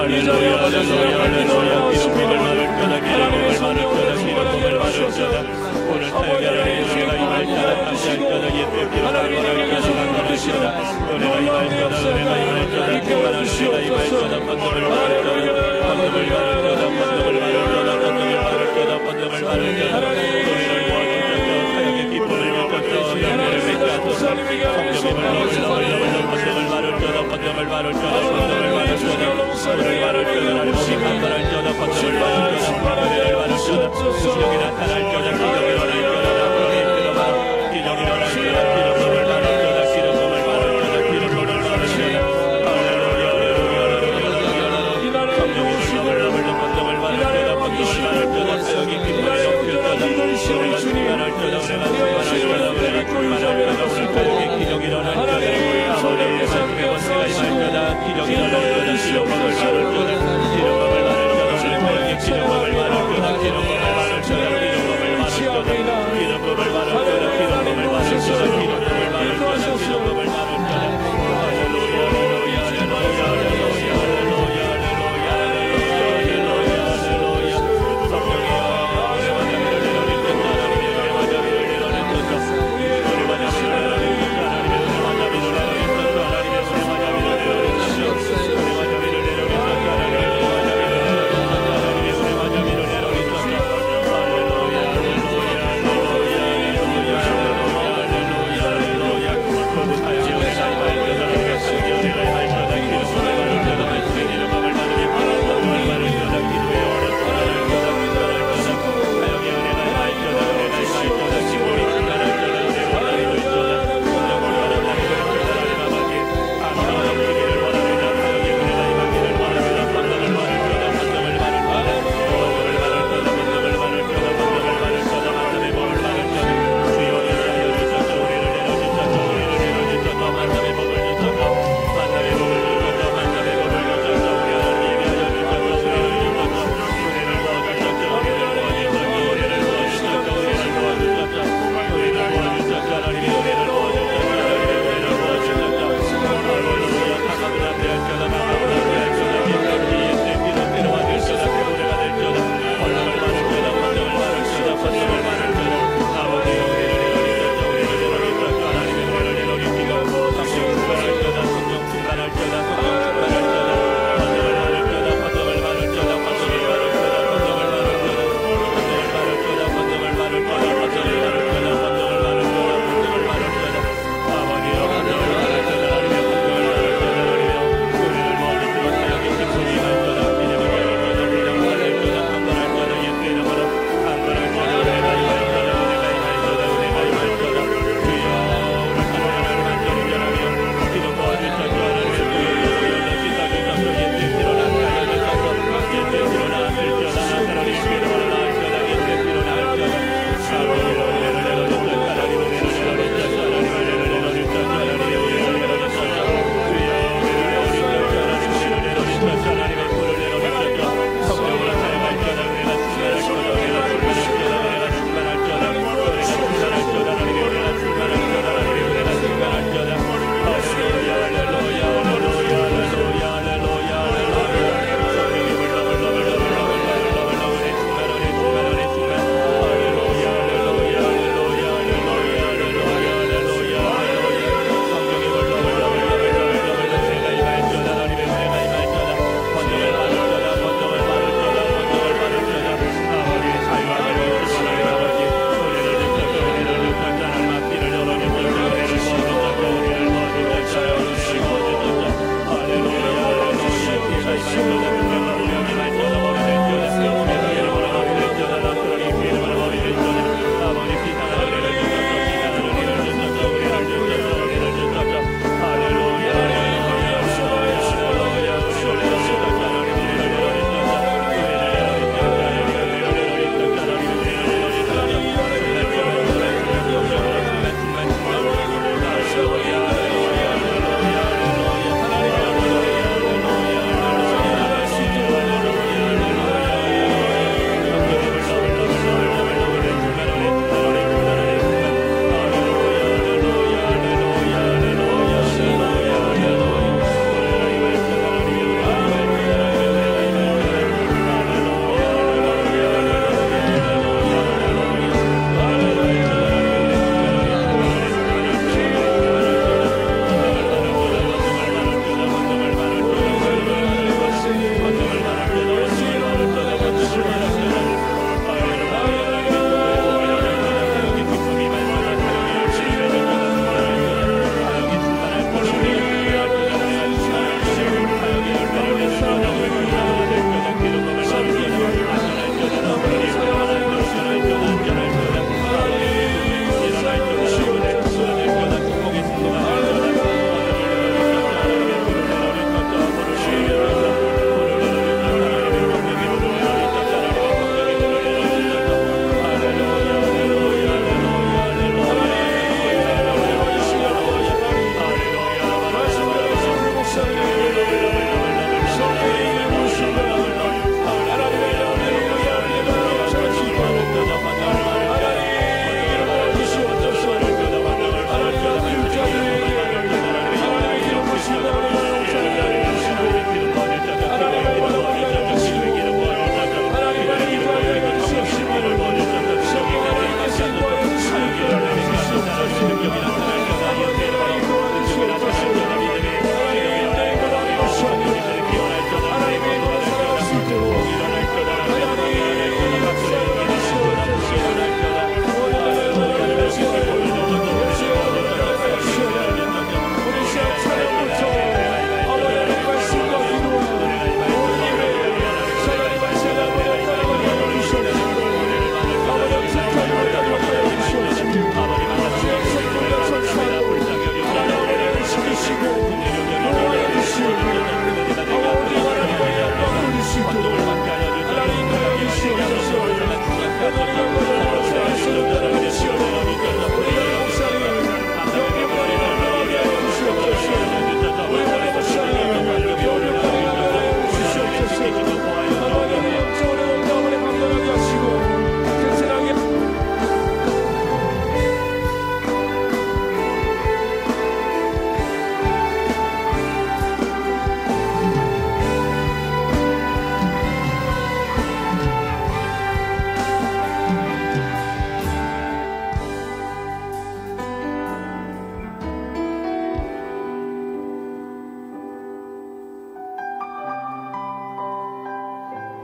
할렐루야 할렐루야 할렐루야 기름을 바를 거다 기름을 바를 거다 기름을 바를 거다 오늘 달걀을 내가 임할 거다 다시 할 거다 옛날 기름을 바를 거다 만나는 거다 은혜가 임할 거다 은혜가 임할 거다 그만한 은혜가 임할 거다 번dom을 바를 거다 번dom을 바를 거다 번dom을 바를 거다 번dom을 바를 거다 번dom을 바를 거다 우리를 모아주셔서 사역의 기쁨을 엮어서 영예를 맺어서 성령의 물러물러 번dom을 바를 거다 번dom을 바를 거다 번dom을 바를 거다 우리를 바를 거다 우리 판단할 거다 번dom을 바를 거다 은혜를 바를 거다 기적이 나타날 거다 기적이 일어날 거다 나무를 이끌어봐 기적이 일어날 거다 기름을 바를 거다 기름을 바를 거다 기름을 바를 거다 할렐루야 할렐루야 할렐루야 성령의 물러물러 번dom을 바를 거다 번dom을 바를 거다 사역의 기쁨을 엮을 거다 우리가 충만할 거다 우리가 충만할 거다 우리가 충만할 거다 우리 가족의 기적이 일어날 거다 아버지의 말씀에 번뇌가 임할 거다 기적이 일어날 거다 기름을 바를 거다 기름을 바를 거다 우리 사역의 기름을 바를 거다 기름을 바를 거다 기름을 바를 거다 기름을 바를 거다 기름을 바를 거다 기름을 바를 거다 기름을 바를 거다 할렐루야 할렐루야 할렐루야 할렐루야 할렐루야 할렐루야 할렐루야 성령이여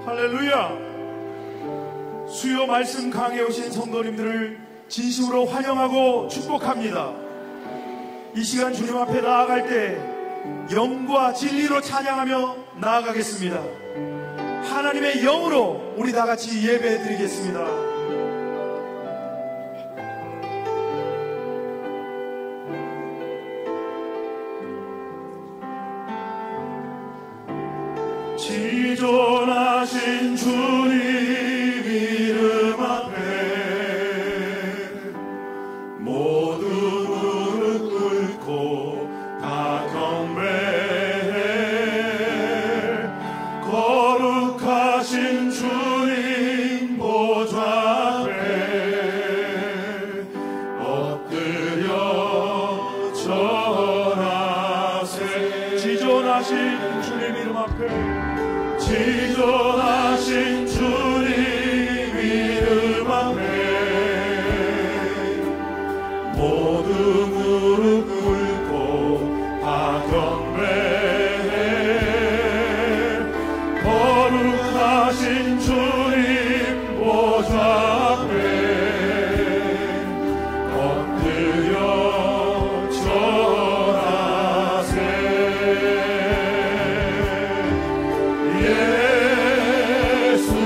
할렐루야. 수요 말씀 강해 오신 성도님들을 진심으로 환영하고 축복합니다. 이 시간 주님 앞에 나아갈 때 영과 진리로 찬양하며 나아가겠습니다. 하나님의 영으로 우리 다 같이 예배해 드리겠습니다. 지존하신 주님 이름 앞에 모두 무릎 꿇고 다 경배해. 거룩하신 주님 보좌 앞에 엎드려 절하세. 지존하신 주님 이름 앞에 지존하신 주님 이름 앞에 모두 무릎 꿇고 다 경배해. 거룩하신 주님 보좌 앞에 엎드려 절하세.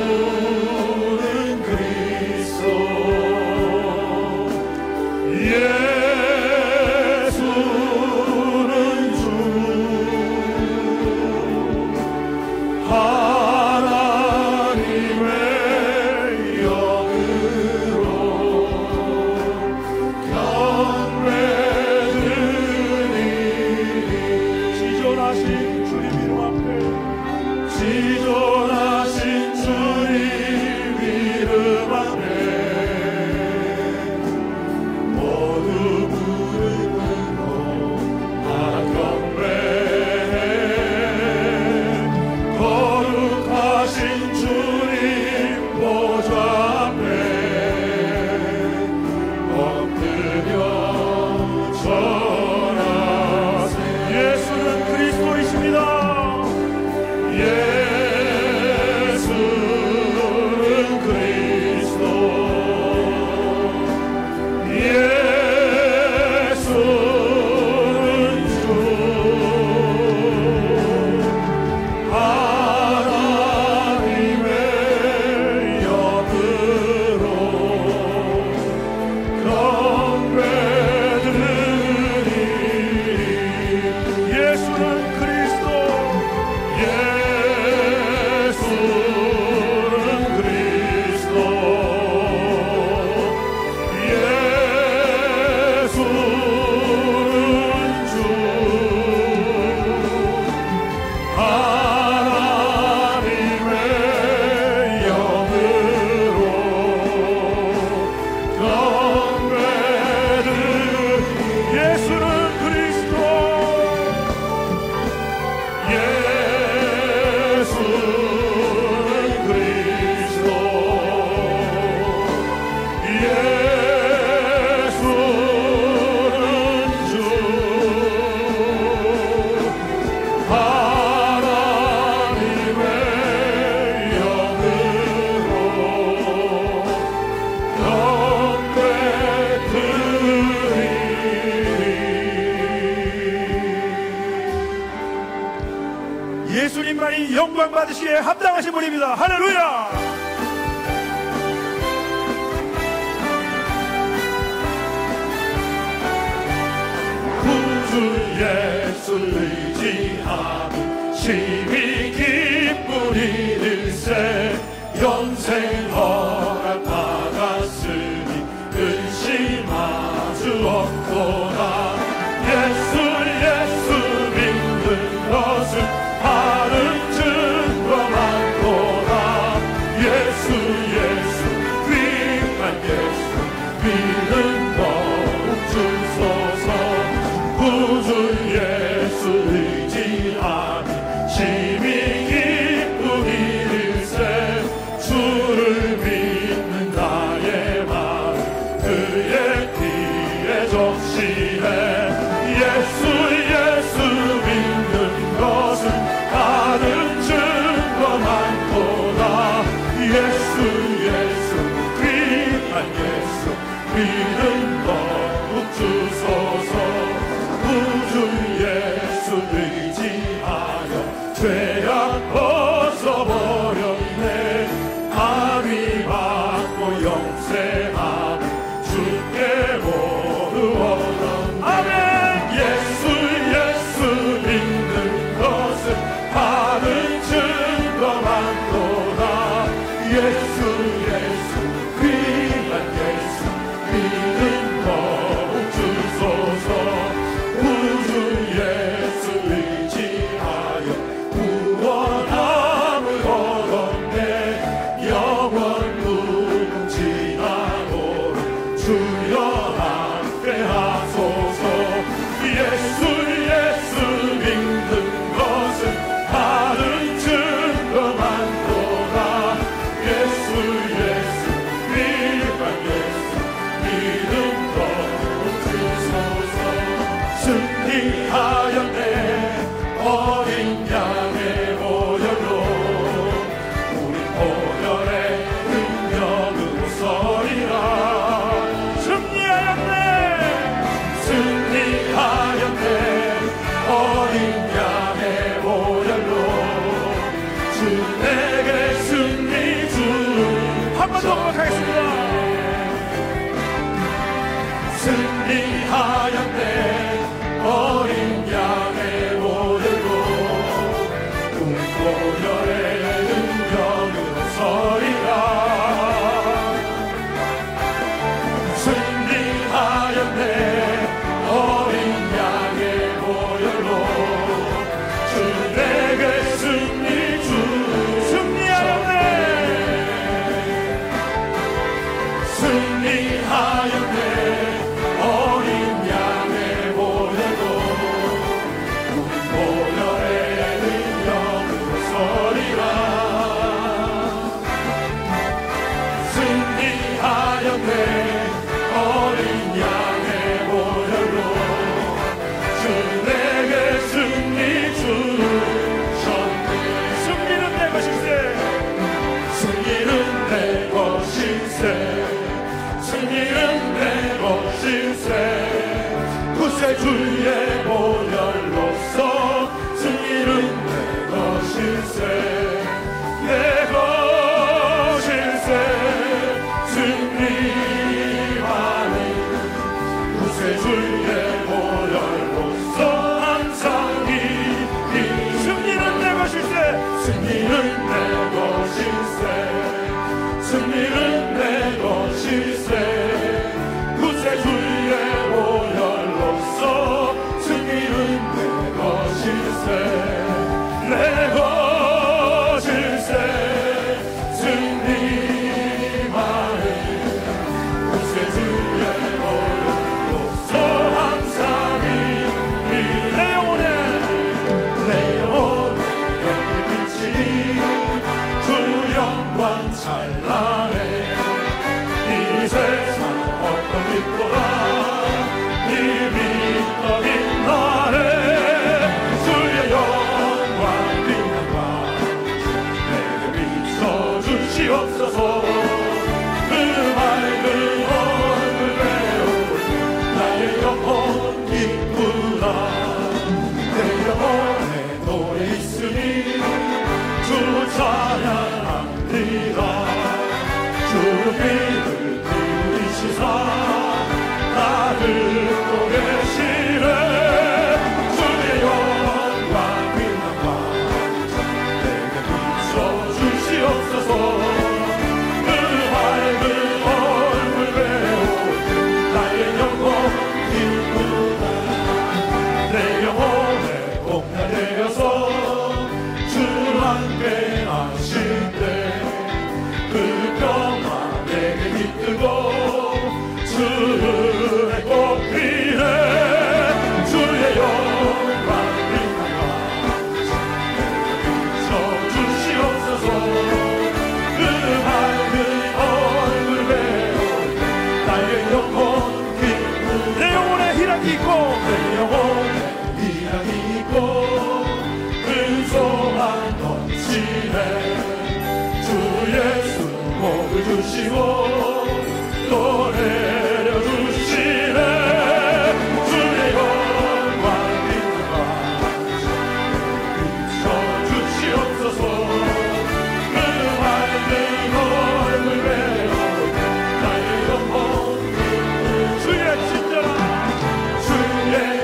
예수는 그리스도, 예수는 주, 하나님의 영으로 경배드리니. 지존하신 주님 이름 앞에 지존하신 주님 이름 앞에 모두 무릎 꿇고 다 경배해. 거룩하신 주님 보좌 앞에 엎드려 절하세. 예수는 그리스도이십니다. 예수는 그리스도, 예수는 주, 하나님의 영으로 경배드리니. 예수는 그리스도, 예수는 그리스도, 예수는 주, 하나님의 영으로 경배드리니. 예수는 그리스도, 예수는 그리스도, 예수는 주, 하나님의 영으로 경배드리니. 예수님만이 영광 받으시기에 합당하신 분입니다. 할렐루야. 구주 예수를 의지하며 심히 기쁜 이들세. 영생 허락 받았으니 근심하주 없도다. 예수 믿는 것은 바른 증거만도다. 예수 귀한 예수 믿는 더욱 주소서. 구주 예수 의지하니 심히 기쁘기를세. 주를 믿 예수 귀한 예수 믿음 더욱 주소서. 구주 예수 의지하여 구원함을 얻었네. 영원 무궁지나도록 주여 함께하소서. 예수 예수 믿는 것은 다른 증거 많도다. 예수 예수 귀한 예수 믿음 더욱 주소서. 승리하였네 어린 양의 보혈로. 우리 보혈의 능력으로 서리라. 승리하였네 승리하였네 어린 양의 보혈로. 주 내게 승리 주. 한 번 더 고백하겠습니다. 승리하였네 어린 양의 보혈로. 우리 보혈의 능력으로 서리라. 승리하였네 어린 양의 보혈로. 주 내게 승리 주. 승리하였네 승리하였네 어린 양의 보혈로. 우리 보혈의 능력으로 서리라. 승리하였네 어린 양의 보혈로. 주 내게 승리 주셨네. 승리는 내 것일세. 승리는 내 것일세. 승리는 내 것일세. 구세주의 보혈로서 승리는 내 것일세. 내 것일세. 승리만은 구세주의 보혈로서 항상 이기. 승리는 내 것일세. 승리는 내 것일세. 승리는 내 것일세. 구세주의 보혈로서 승리는 내 것일세. 내 것일세. 승리만은 구세주의 보혈로서 항상 이기. 내 영혼에 빛이 주 영광 찬란해. 이 세상 어떤 빛보다 이 빛더 빛나네. 주의 영광 빛나가 내게 비춰주시옵소서. 그 맑은 얼굴 배우 나의 영혼 기쁘다. 내 영혼에 노래 있으니 주 찬양합니다. 주 빛을 들이시사 다 듣고 계시네. 주의 영광 빛나가 내게 비춰주시옵소서. 그 맑은 얼굴 배우 나의 영혼 기쁘다. 내 영혼에 공간 되어서 주 함께 하실 때 그 평화 내게 깃들고 주의 꽃피네. 주의 영광 빛나가 비춰주시옵소서. 그 맑은 얼굴 배우 나의 영혼 기쁘. 내 영혼에 희락이 있고 내 영혼에 희락이 있고 근소한 넘치네. 주 예수 복을 주시고 또 내려주시네. 주의 영광 빛나가 비춰주시옵소서. 그 맑은 얼굴 배우 나의 영혼 주의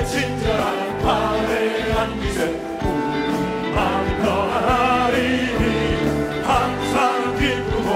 친절한 밤의 안기세 우리 마음 평안하리니. 항상 기쁘고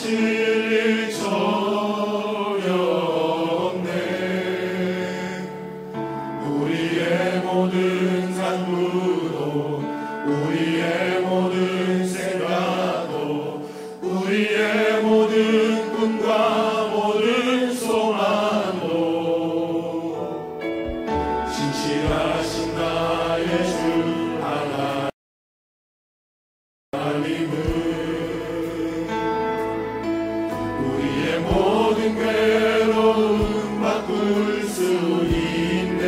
일 저렸네. 우리의 모든 간구도 우리의 모든 생각도 우리의 모든 꿈과 모든 소망도 진실하신 나의 주 하나님은 우리의 모든 괴로움 바꿀 수 있네.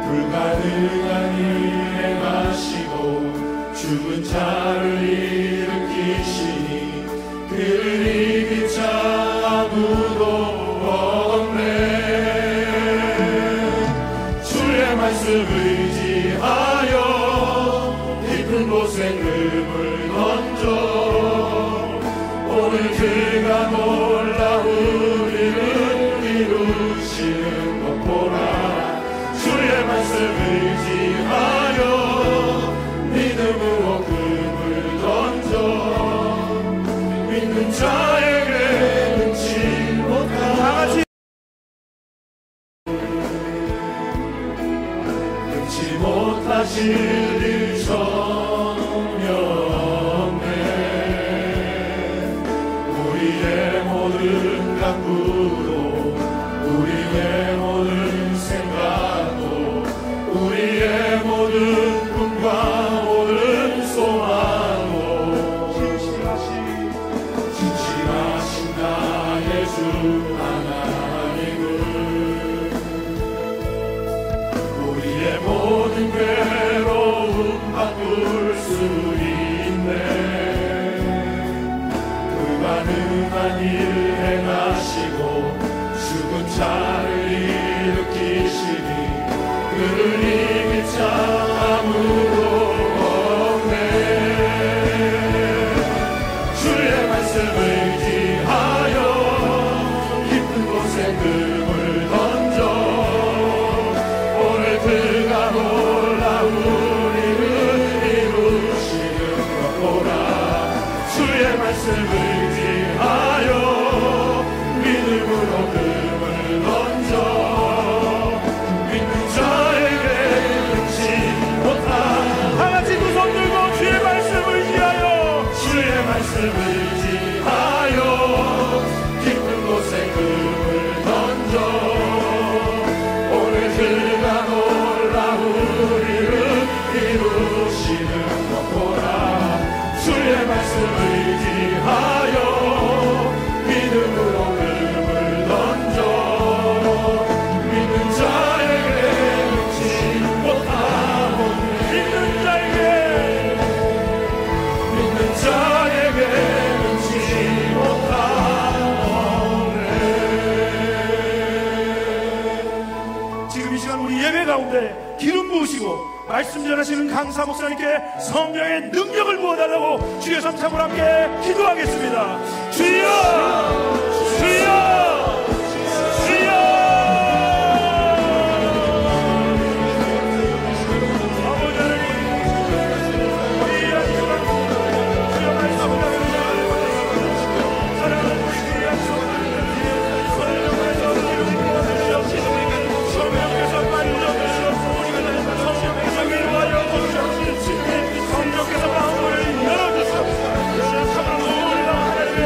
불가능한 일 행하시고 죽은 자를 일으키시니 그를 이길 자 아무도 없네. 주의 말씀 의지하여 깊은 곳에 금을 던져 오늘 그가 놀라운 일을 이루시는 것 보라. 주의 말씀 의지하여 믿음으로 금을 던져 믿는 자에게 능치 못한 능치 못하실 일 전없네. 우리의 모든 간구도 우리의 모든 생각도 우리의 모든 꿈과 모든 소망도 진실하신 나의 주 하나님은 우리의 모든 괴로움 바꿀 수 있네. 불가능한 일 행하시고 죽은 자를 일으키시니 그를 이길 자 아무도 없네. 주의 말씀 의지하여 깊은 곳에 금을 던져 오늘 그가 놀라운 일을 이루시는 것 보라. 주의 말씀 의지하여 믿음으로 금을 던져 믿는 자에게 능치 못한 다같이 두 손 들고 주의 말씀 의지하여 주의 말씀 의지하여 깊은 곳에 금을 던져 오늘 그가 놀라운 일을 이루시는 것 보라. 주의 말씀 의지하여 믿음으로 금을 던져 믿는 자에게 능치 못하오네. 믿는 자에게 능치 못하오네. 지금 이 시간 우리 예배 가운데 기름 부으시고 말씀 전하시는 강사 목사님께 성령의 능력을 부어달라고 주의 성참을 함께 기도하겠습니다. 주여! 주여! 주여! 아버지 하나님, 우리 이 시간 주여 말씀을 사랑하는 우리 주의 약속을 성령께서 기름 부어주시옵시고 성령께서 만져주시옵시고 성령께서 위로하여 주시옵시고 성령께서 마음을 열어주시옵시고 참으로 우리가 하나님의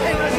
행하신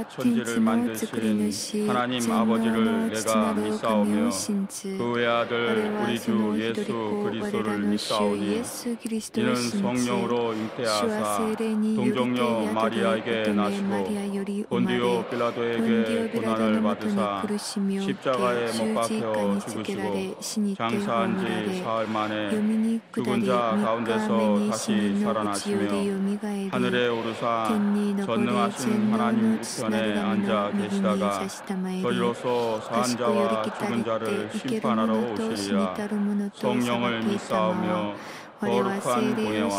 천지를 만드신 하나님 아버지를 내가 믿사오며 그 외아들 우리 주 예수 그리스도를 믿사오니 이는 성령으로 잉태하사 동정녀 마리아에게 나시고 본디오 빌라도에게 고난을 받으사 십자가에 못 박혀 죽으시고 장사한 지 사흘 만에 죽은 자 가운데서 다시 살아나시며 하늘에 오르사 전능하신 하나님 우편에 앉아 계시다가 저희로서 사한 자와 죽은 자를 심판하러 오시리라. 성령을 믿사오며 거룩한 공예와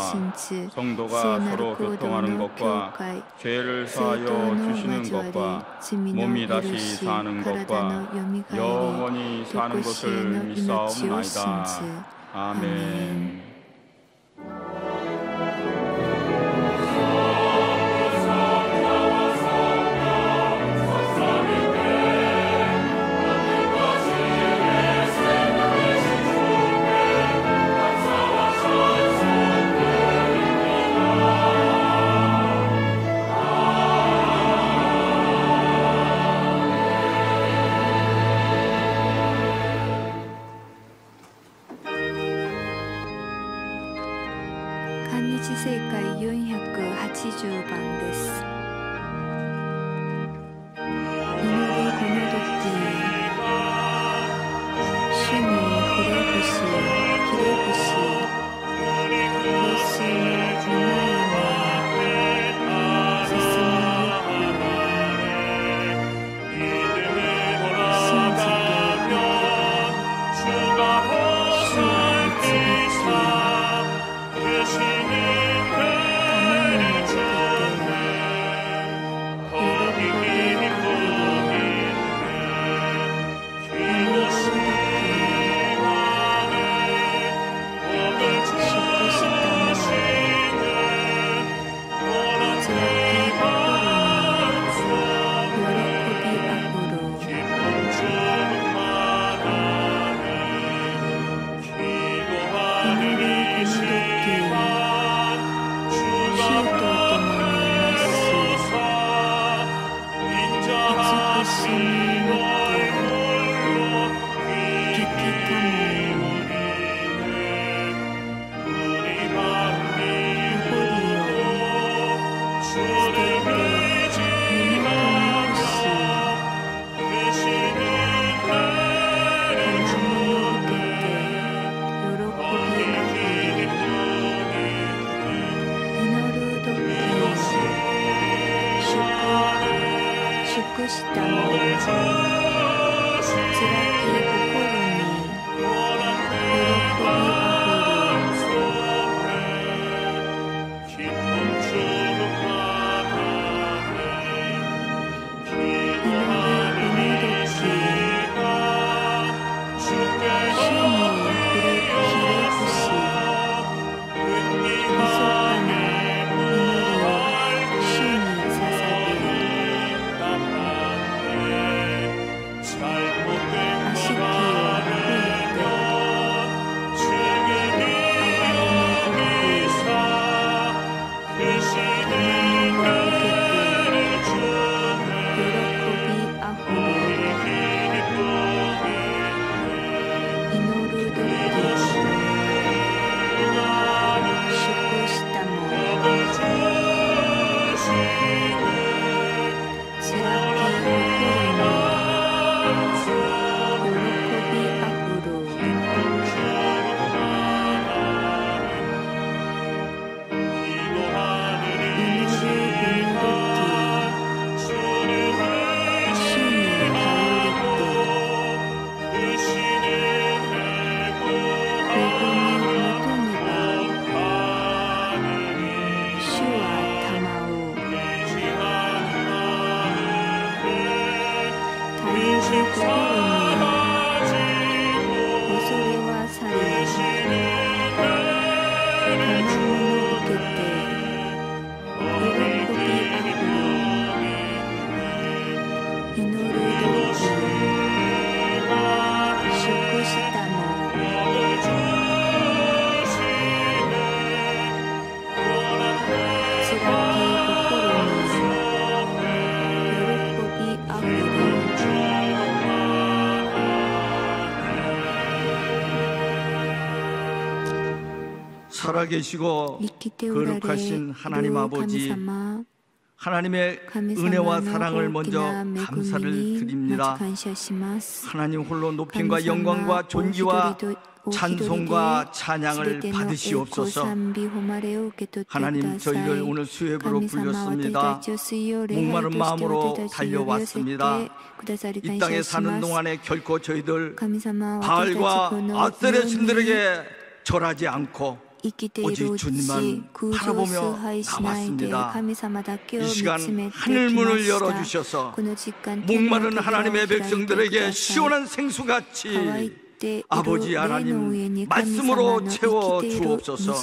성도가 서로 교통하는 것과 죄를 사하여 주시는 것과 몸이 다시 사는 것과 영원히 사는 것을 믿사옵나이다. 아멘. 살아계시고 거룩하신 하나님 아버지, 하나님의 은혜와 사랑을 먼저 감사를 드립니다. 하나님 홀로 높임과 영광과 존귀와 찬송과 찬양을 받으시옵소서. 하나님, 저희를 오늘 수협으로 불렸습니다. 목마른 마음으로 달려왔습니다. 이 땅에 사는 동안에 결코 저희들 바알과 아세레 신들에게 절하지 않고 오직 주님만 바라보며 나왔습니다. 이 시간 하늘문을 열어주셔서 목마른 하나님의 백성들에게 시원한 생수같이 아버지 하나님 말씀으로 채워 주옵소서.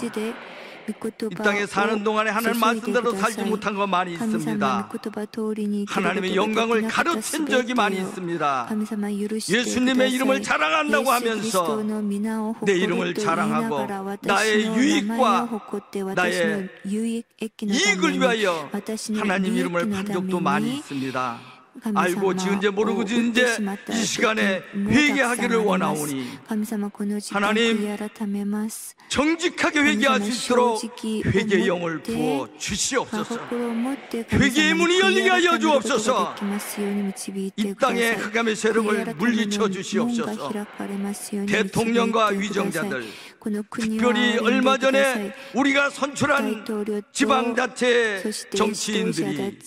이 땅에 사는 동안에 하나님 말씀대로 살지 못한 거 많이 있습니다. 하나님의 영광을 가르친 적이 많이 있습니다. 예수님의 이름을 자랑한다고 하면서 내 이름을 자랑하고 나의 유익과 나의 이익을 위하여 하나님 이름을 판 적도 많이 있습니다. 알고 지은 죄 모르고 지은 죄 이 시간에 회개하기를 원하오니 하나님 정직하게 회개할 수 있도록 회개의 영을 부어 주시옵소서. 회개의 문이 열리게 하여 주옵소서. 이 땅의 흑암의 세력을 물리쳐 주시옵소서. 대통령과 위정자들, 특별히 얼마 전에 우리가 선출한 지방자치 정치인들이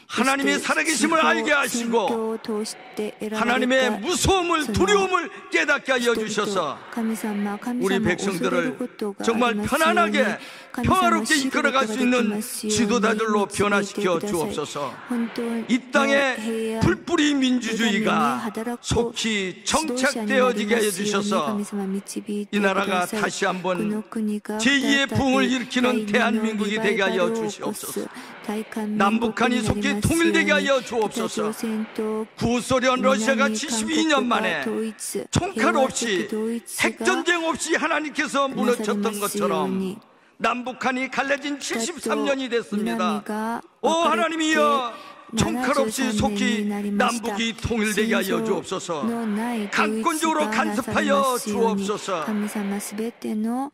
하나님의 살아계심을 알게 하시고 하나님의 무서움을 두려움을 깨닫게 하여 주셔서 우리 백성들을 정말 편안하게 평화롭게 이끌어갈 수 있는 지도자들로 변화시켜 주옵소서. 이 땅에 불뿌리 민주주의가 속히 정착되어지게 하여 주셔서 이 나라가 다시 한번 제2의 부흥을 일으키는 대한민국이 되게 하여 주시옵소서. 남북한이 속히 통일되게 하여 주옵소서. 구소련 러시아가 72년 만에 총칼 없이 핵전쟁 없이 하나님께서 무너졌던 것처럼 남북한이 갈라진 73년이 됐습니다. 오 하나님이여, 총칼 없이 속히 남북이 통일되게 하여 주옵소서. 강권적으로 간섭하여 주옵소서.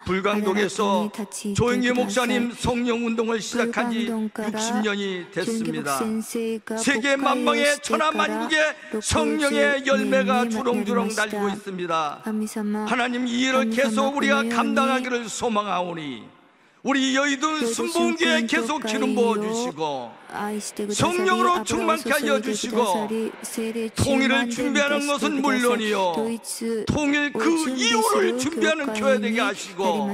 불광동에서 조영기 목사님 성령운동을 시작한 지 60년이 됐습니다. 세계 만방의 천하만국의 성령의 열매가 주렁주렁 달리고 있습니다. 하나님, 이 일을 계속 우리가 감당하기를 소망하오니 우리 여의도 순복음교회 계속 기름 부어주시고 성령으로 충만케 하여 주시고 통일을 준비하는 것은 물론이요 통일 그 이후를 준비하는 교회 되게 하시고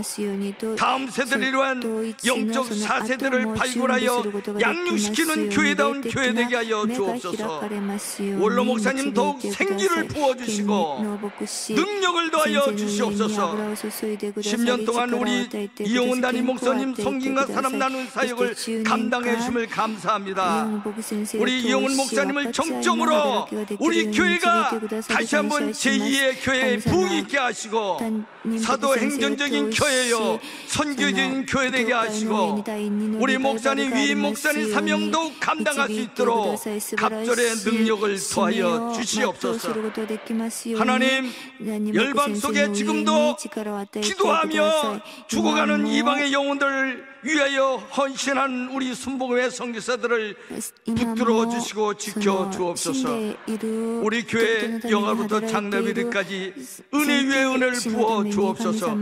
다음 세대를 위한 영적 4세대를 발굴하여 양육시키는 교회다운 교회 되게 하여 주옵소서. 원로 목사님 더욱 생기를 부어주시고 능력을 더하여 주시옵소서. 10년 동안 우리 이용훈 담임 목사님 성김과 사람 나누는 사역을 감당해 주심을 감사합니다. 우리 이용훈 목사님을 정점으로 우리 교회가 다시 한번 제2의 교회에 부흥 있게 하시고 사도행전적인 교회요 선교적인 교회 되게 하시고 우리 목사님 위임 목사님 사명 더욱 감당할 수 있도록 갑절의 능력을 더하여 주시옵소서. 하나님, 열방 속에 지금도 기도하며 죽어가는 이방의 영혼들을 위하여 헌신한 우리 순복음의 선교사들을 붙들어 주시고 지켜 주옵소서. 우리 교회 영화부터 장로비들까지 은혜 위에 은혜를 부어 주옵소서.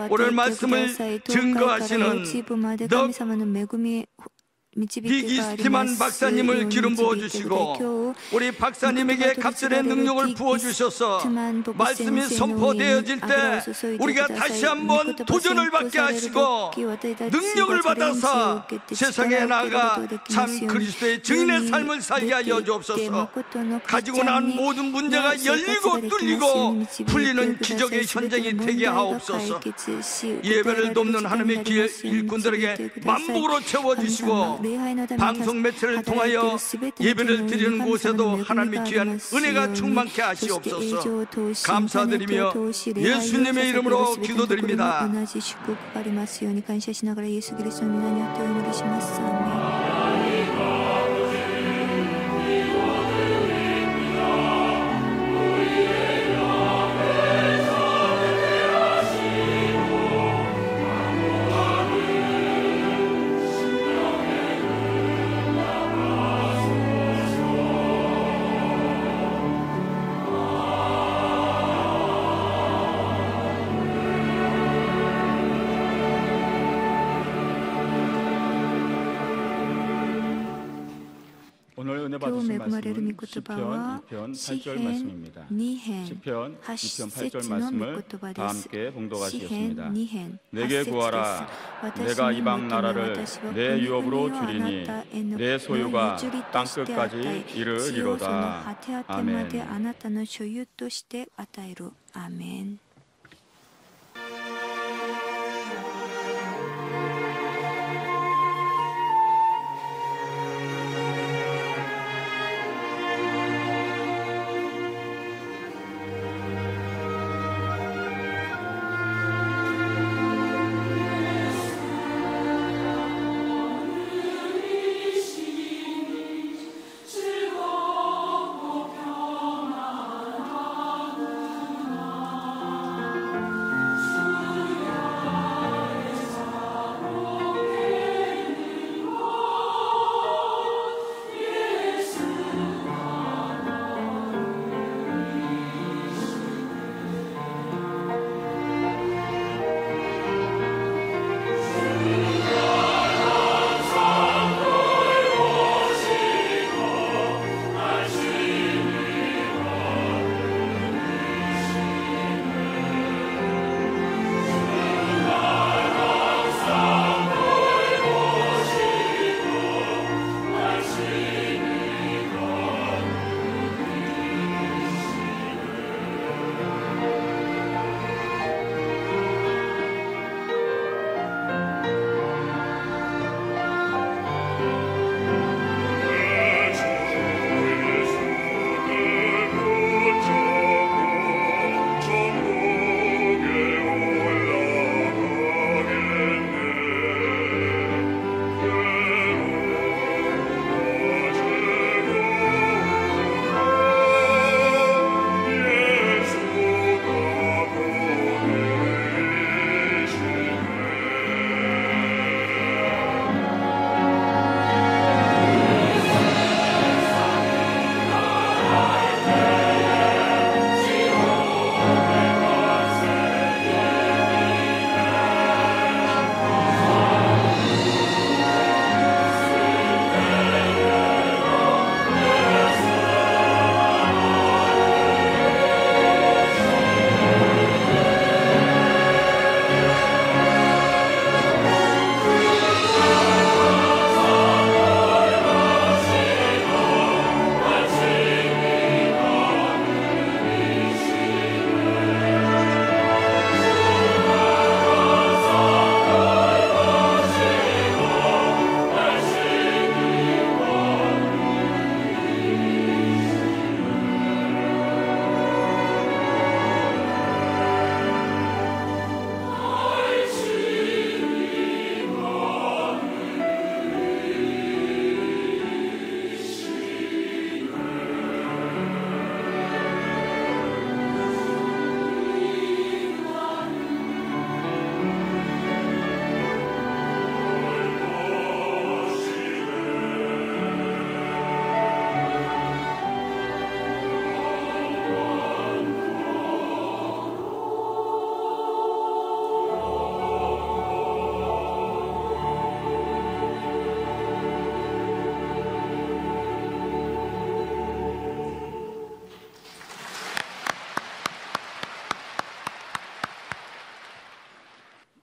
오늘 말씀을 증거하시는 비기스티만 박사님을 기름 부어주시고 우리 박사님에게 갑절의 능력을 부어주셔서 말씀이 선포되어질 때 우리가 다시 한번 도전을 받게 하시고 능력을 받아서 세상에 나아가 참 그리스도의 증인의 삶을 살게 하여 주옵소서. 가지고 난 모든 문제가 열리고 뚫리고 풀리는 기적의 현장이 되게 하옵소서. 예배를 돕는 하나님의 기회 일꾼들에게 만복으로 채워주시고 방송 매체를 통하여 예배를 드리는 곳에도 하나님의 귀한 은혜가 충만케 하시옵소서. 감사드리며 예수님의 이름으로 기도드립니다. 받으신 今日恵まれる御 말씀은 言葉は 시편 2편 詩 8절 編 말씀입니다. 2編 시편 8 2편 8절 節の御 말씀을 言葉 다 です。 함께 詩編 봉독하시겠습니다. 2編 내게 8節です。 구하라. 私 내가 に 이방 求め 나라를 私は 내 国々 유업으로 をあな 주리니 たへの 내 소유가 譲り 땅 として 끝까지 与え、地をその 이르리로다. 果て果てまで 아멘. あなたの所有として与える。アーメン。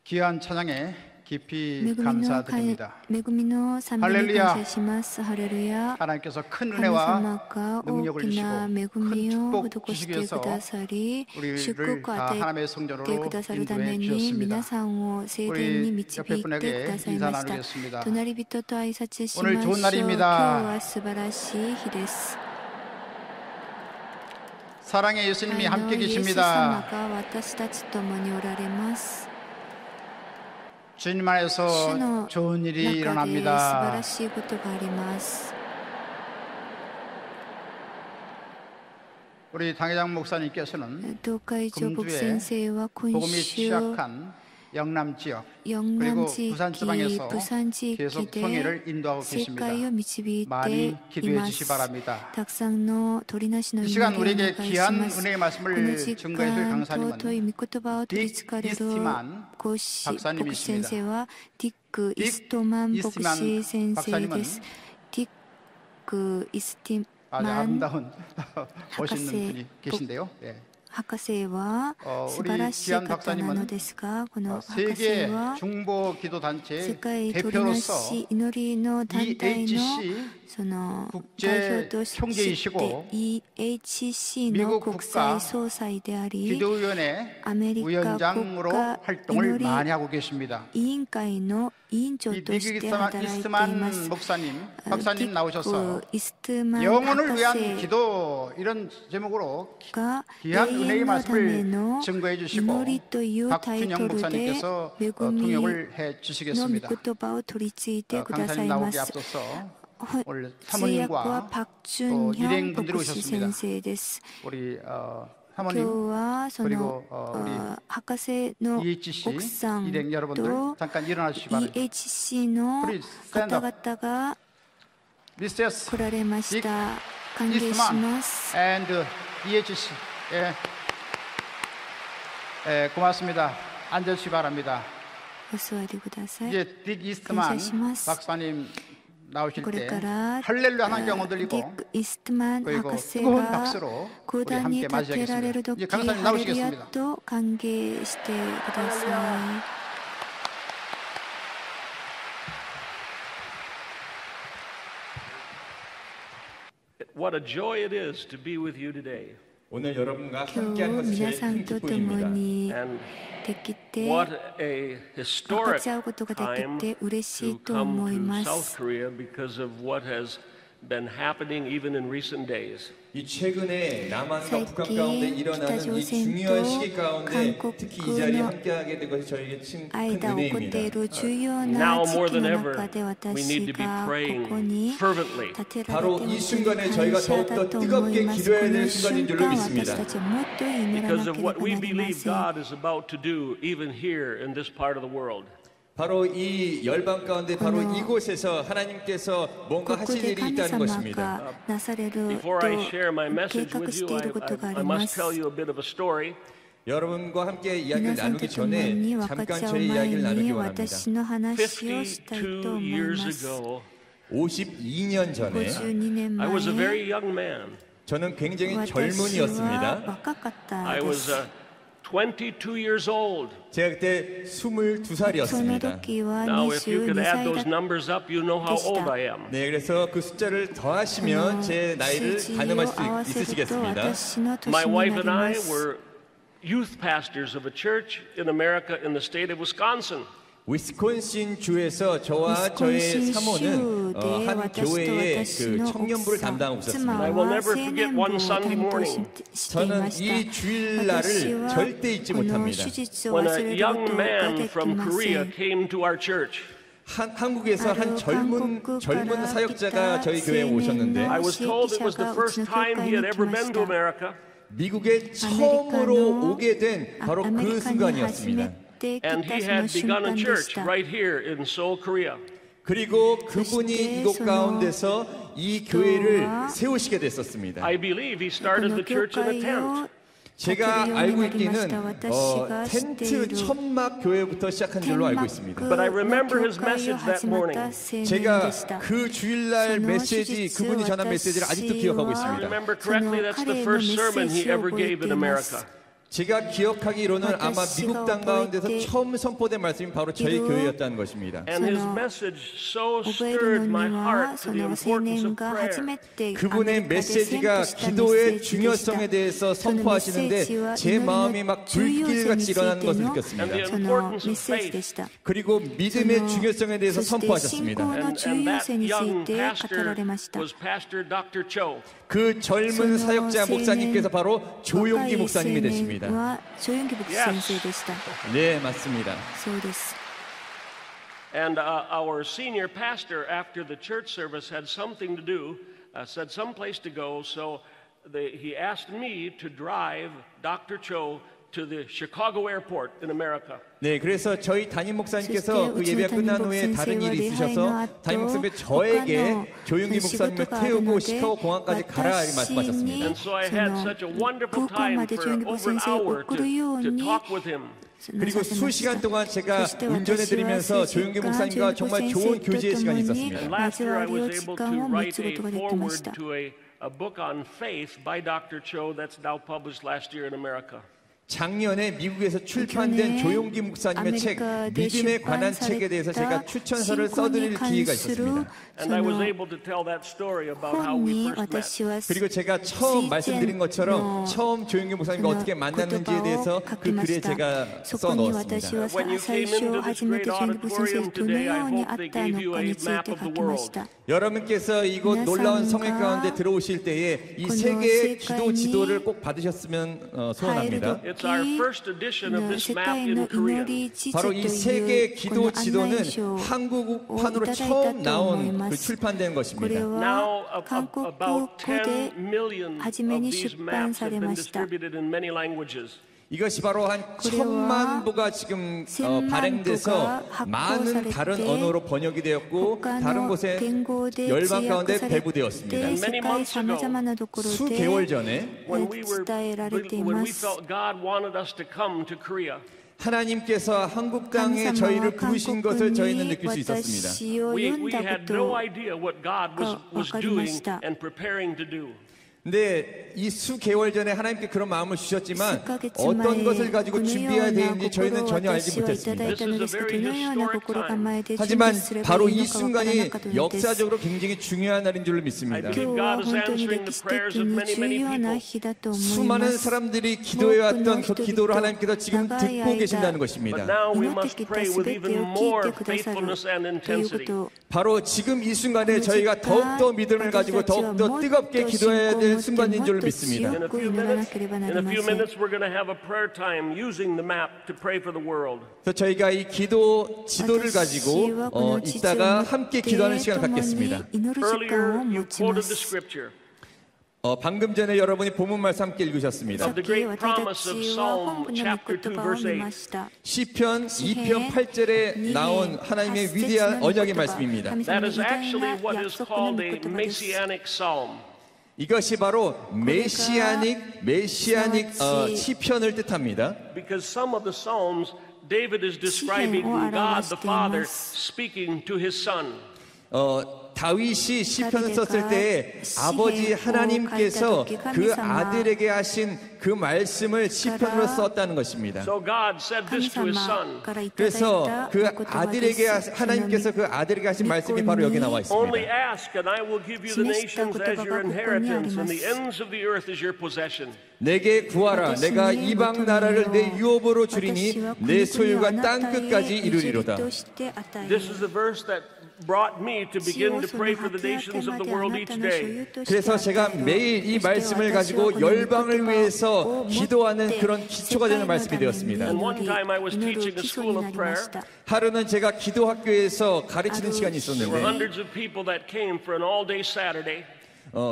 귀한 찬양에 깊이 恵みの 감사드립니다. 恵みの賛美に感謝します。ハレルヤ。 하나님께서 큰 神様 은혜와 が大 능력을 きな恵 주시고 み 큰 を 축복 施して 주시기 くだ 위해서 さり、祝 우리를 福を 다 与 하나님의 えて 성전으로 くださるた 인도해 めに 주셨습니다. 皆さんを聖殿に導いてくださいました。隣人と挨拶しましょう。 오늘 좋은 今日 날입니다. は素晴らしい日です。 사랑의 예수님이 愛の 함께 イエス様 계십니다. が私たちと共におられます。 주님 主 안에서 の 좋은 中 일이 で素晴ら 일어납니다. しいことがあります。 우리 당회장 목사님께서는 東海上牧 금주에 先生は今 복음이 週 취약한 영남 지역 영남 그리고 부산 지방에서 부산 지역에 계속 성회를 인도하고 世 계십니다. 界を導いて 많이 い 기도해 ま 주시기 す。 바랍니다. たくさんの取りなしの 이 祈り 시간 をお願 우리에게 いし 귀한 ます。 은혜의 この 말씀을 時 증거해 줄 間 강사님은 尊い御言葉を取り継かれる 이스트만 牧師牧師 박사님이십니다. 先生はディック・イストマン牧師先生 박사님은 です。ディッ 아주 아름다운 멋있는 분이 계신데요. 예. 博士は素晴らしい方なのですが、この博士 세계 は 중보 기도 世 단체 界取りな 대표로서 し祈りの団体の EHC その 국제 代表として 총재이시고 EHC の 미국 国 국가 際総裁であり 기도위원회 アメリカ 위원장으로 国家 활동을 祈り 많이 하고 계십니다. 委員会の委員長 이 と 미국 して働いていま 이스트만 す。 목사님, 박사님 나오셔서 イストゥマン 영혼을 博 위한 士 기도 이런 제목으로 が 귀한 永 은혜의 遠のため 말씀을 の 증거해 祈 주시고 りというタイ 박준영 トルで 목사님께서 恵み 통역을 해 の御 주시겠습니다. 言葉を取り継いでくださ 강사님 いま 나오기 す。 앞서서 오늘 通訳は 사모님과 パク・チュンヒョン 일행분들이 牧師 오셨습니다. 先生です。 우리 今日 사모님 はそ 그리고 の博士の EHC 奥さん 일행 여러분들 と 잠깐 일어나 주시기 바랍니다. EHC の Please stand 方 up. 々が 미스터스 来られました。歓迎します。 and EHC 예. 예, 고맙습니다. 앉으시기 바랍니다. お座りください。 이제 딕 이스트만 感謝します 박사님 나오실 これ 때 から 할렐루야 하나님 경호 ディ 들리고 ック・イストマン 그리고 博士 뜨거운 が 박수로 講 우리 談に 함께 立てられる 맞이하겠습니다. 時 이제 강사님 ハレルヤ 나오시겠습니다. と歓迎してください。 What a joy it is to be with you today. 오늘 여러분과 今 함께하는 日 것이 皆 제일 さん 큰 と共 기쁨입니다. に And できて what a 分 historic かち合うことがで time きて嬉しい to と思い come ま to South す。 Korea because of what has been happening even in recent days. 이 최근에 남한과 최근 북한 가운데 일어나는 이北朝鮮 중요한 と 시기 가운데韓国 특히 이 자리에 の 함께하게 된 것이 저에게 큰 間起こってい 은혜입니다. る重要 Now な時 more 期 than の ever, 中で we need 私 to be がこ praying こに fervently. 立てられて 바로 本 이 当に 순간에 感 저희가 謝だ 더욱더 と思い 뜨겁게 ます。こ 기도해야 の 될 瞬 순간인 줄 間 믿습니다. 私たちはもっと祈らな Because け of れば what な we りま believe せん。 God is about to do even here in this part of the world. 바로 이 열방 가운데 바로 이곳에서 하나님께서 뭔가 ここ 하실 で 일이 神 있다는 様 것입니다. がなされると Before I share my 計 message 画 with し you, ていることがあ I りま must す。 tell you a bit of a story. 여러분과 함께 이야기를 皆さん 나누기 と共に 전에 分か 잠깐 ち合う 저의 前 이야기를 に 나누기 원합니다. 私の話をしたいと52思い years ます。 ago, 52년 전에 52年 I 前 was a very young man. 저는 굉장히 私は 젊은이였습니다. 若かった I で was す。 22 years old. 제가 그때 その 22살이었습니다. 時は Now, if you 22 could add 歳 those だ numbers up, you know how old I am. 네, 그래서 그 숫자를 더하시면 제 나이를 数字を 가늠할 合わ 수 せると 있으시겠습니다. 私の年 My に wife なり and ま I す。 were youth pastors of a church in America in the state of Wisconsin. 위스콘신 주에서 저와 저의 위스콘신 사모는 주에 한 私と 교회의 私 그 の 청년부를 奥さん 담당하고 妻 있었습니다. I will は never 青 forget 年部 one を Sunday 担当 morning. していま 저는 し 이 た。 주일날을 私は 절대 잊지 この 못합니다. 手術を When 忘 a れるこ young とが man でき from ませ Korea ん。 came to our church. 한국에서 한 젊은 한국から사역자가 저희 교회에青年 오셨는데 I was told it was the first time he had ever been to America. 미국에 처음으로 오게 된 바로 그 アメリカに初 순간이었습니다. めて来 And た he その had 瞬 begun 間 a で church した。 right here in Seoul, Korea. 그리고 그분이 이곳 가운데서 이 교회를 세우시게 됐었습니다. I believe he started the church in a tent. 제가 알고 있기는 텐트 천막 교회부터 시작한 줄로 알고 있습니다. But I remember his message that morning. 제가 그 주일날 메시지, 그분이 전한 메시지를 아직도 기억하고 I 있습니다. remember correctly, that's the first sermon he ever gave in America. 제가 기억하기로는 아마 미국 땅 가운데서 처음 선포된 말씀이 바로 저희 교회였다는 것입니다. And his message so stirred my heart to the importance of prayer. 그분의 메시지가 기도의 중요성에 대해서 선포하시는데 제 마음이 막 불길같이 일어나는 것을 And 느꼈습니다. the importance of faith. 그리고 믿음의 중요성에 대해서 そして 선포하셨습니다. 信仰の重要性につ young いて語ら pastor れました。 was Pastor Dr. Cho. 그 젊은 사역자 목사님께서 바로 조용기 若い 목사님이 青年 되십니다. は조용기牧師先生でした。 네, 맞습니다. そうです。 And our senior pastor, after the church service, had something to do, said someplace to go, so he asked me to drive Dr. Cho to the Chicago airport in America. 네, 그래서 저희 담임 목사님께서 그 예배가 끝난 후에 다른 일이 있으셔서 담임 목사님이 저에게 조용기 목사님을 태우고 시카고 공항까지 가라 이렇게 말씀하셨습니다. And so I had such a wonderful time for over an hour to talk with him. 그리고 수시간 동안 제가 운전해드리면서 조용기 목사님과 정말 좋은 교제의 시간이 있었습니다. And last year I was able to write a foreword to a book on faith by Dr. Cho that's now published last year in America. 작년에 미국에서 출판된 조용기 목사님의 책 믿음에 관한 책에 대해서 제가 추천서를 써드릴 기회가 있었습니다. And I was able to tell that story about how we first met. 그리고 제가 처음 말씀드린 것처럼 처음 조용기 목사님과 어떻게 만났는지에 대해서 그 글에 제가 써넣었습니다. When you came into this great auditorium today, I hope they gave you a map of the world. 여러분께서 이곳 놀라운 성회 가운데 들어오실 때에 이 세계의 기도 지도를 꼭 받으셨으면 소원합니다. It's our first edition of this map in Korean. 바로 이 세계의 기도 지도는 한국판으로 처음 나온 그 출판된 것입니다. Now about 10 million of these maps have been distributed in many languages. 이것이 바로 한 1000만 부가 지금 발행돼서 많은 다른 언어로 번역이 되었고 다른 곳에 열방 가운데 배부되었습니다. 수개월 전에 When we felt God wanted us to come to Korea. 하나님께서 한국 땅에 저희를 부르신 것을 저희는 느낄 수 있었습니다. We had no idea what God was doing and preparing to do. 근데 이 수개월 전에 하나님께 그런 마음을 주셨지만 어떤 것을 가지고 준비해야 되는지 저희는 전혀 알지 못했습니다. 하지만 바로 이 순간이 역사적으로 굉장히 중요한 날인 줄로 믿습니다. 수많은 사람들이 기도해왔던 그 기도를 하나님께서 지금 듣고 계신다는 것입니다. 바로 지금 이 순간에 저희가 더욱더 믿음을 가지고 더욱더 뜨겁게 기도해야 될 순간인 줄 믿습니다. In a few minutes we're going to have a prayer time using the map to pray for the world. 그래서 저희가 이 기도 지도를 가지고 이따가 함께 기도하는 시간을 갖겠습니다. Earlier you quoted the scripture. 방금 전에 여러분이 본문 말씀 함께 읽으셨습니다. Of the great promise of Psalm chapter 2 verse 8. 시편 2편 8절에 나온 하나님의 위대한 언약의 말씀입니다. That is actually what is called a messianic psalm. 이것이 바로 메시아닉 시편을 뜻합니다. Because some of the psalms David is describing God the Father speaking to his son. 다윗이 시편을 썼을 때 아버지 하나님께서 그 아들에게 하신 그 말씀을 시편으로 썼다는 것입니다. So God said this to his son. 그래서 그 아들에게 하나님께서 그 아들에게 하신 말씀이 바로 여기 나와 있습니다. Only ask and I will give you the nations as your inheritance and the ends of the earth as your possession. 내게 구하라. 내가 이방 나라를 내 유업으로 주리니 내 소유가 땅 끝까지 이루리로다. This is the verse that brought me to begin to pray for the nations of the world each day. 그래서 제가 매일 이 말씀을 가지고 열방을 위해서 기도하는 그런 기초가 되는 말씀이 되었습니다. And one time I was teaching a school of prayer. 하루는 제가 기도학교에서 가르치는 시간이 There were 있었는데 hundreds of people that came for an all-day Saturday.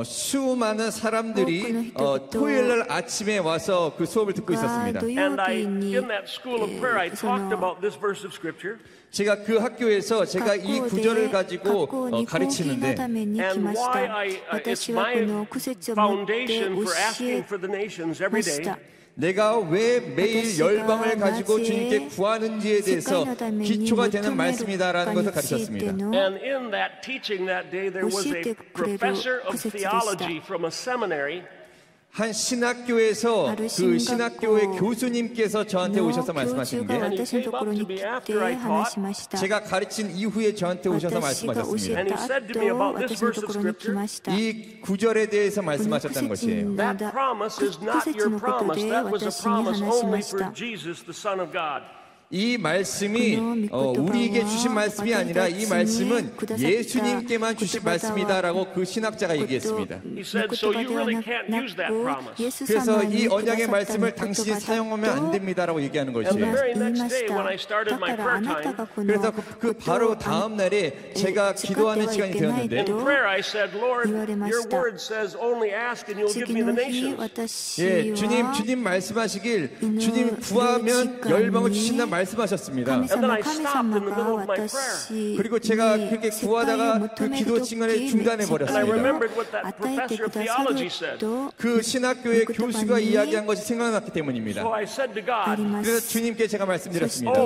수많은 사람들이 토요일 날 아침에 와서 그 수업을 듣고 있었습니다. And in that school of prayer, I talked about this verse of scripture. 제가 그 학교에서 제가 이 구절을 가지고 가르치는데 And why it's my foundation for asking for the nations every day. 내가 왜 매일 열방을 가지고 주님께 구하는지에 대해서 기초가 되는 말씀이다라는 것을 가르쳤습니다. And in that teaching that day, there was a professor of theology from a seminary. 한 신학교에서 그 신학교의 교수님께서 저한테 오셔서 말씀하신 게 제가 가르친 이후에 저한테 오셔서 말씀하셨습니다. And he said to me about this verse of scripture. 이 구절에 대해서 말씀하셨다는 것이에요. That promise is not your promise. That was a promise only for Jesus, the Son of God. 이 말씀이 우리에게 주신 말씀이 아니라 이 말씀은 예수님께만 주신 말씀이다라고 그 신학자가 얘기했습니다. 그래서 이 언약의 말씀을 당신이 사용하면 안 됩니다라고 얘기하는 것이에요. 그래서 그 바로 다음 날에 제가 기도하는 시간이 되었는데 예, 주님 말씀하시길 주님 구하면 열방을 주신다 말씀하셨습니다. 그리고 제가 그렇게 구하다가 그 기도 시간에 중단해 버렸습니다. 그 신학교의 교수가 이야기한 것이 생각났기 때문입니다. 그래서 주님께 제가 말씀드렸습니다.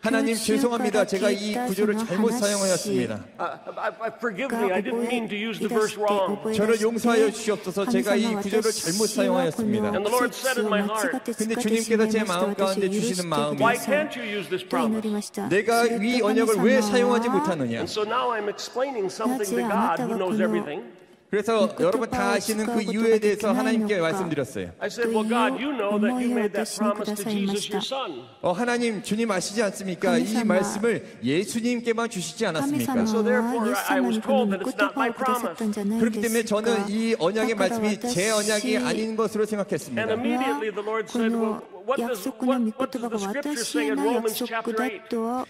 하나님 죄송합니다. 제가 이 구조를 잘못 사용하였습니다. 저를 용서하여 주시옵소서. 제가 이 구조를 잘못 사용하였습니다. 근데 주님께서 제 마음 가운데 주시는 마음이 내가 이 언약을 왜 사용하지 못하느냐. 그래서 여러분 다 아시는 그 이유에 대해서 하나님께 말씀드렸어요. 하나님, 주님 아시지 않습니까? 이 말씀을 예수님께만 주시지 않았습니까? 그렇기 때문에 저는 이 언약의 말씀이 제 언약이 아닌 것으로 생각했습니다.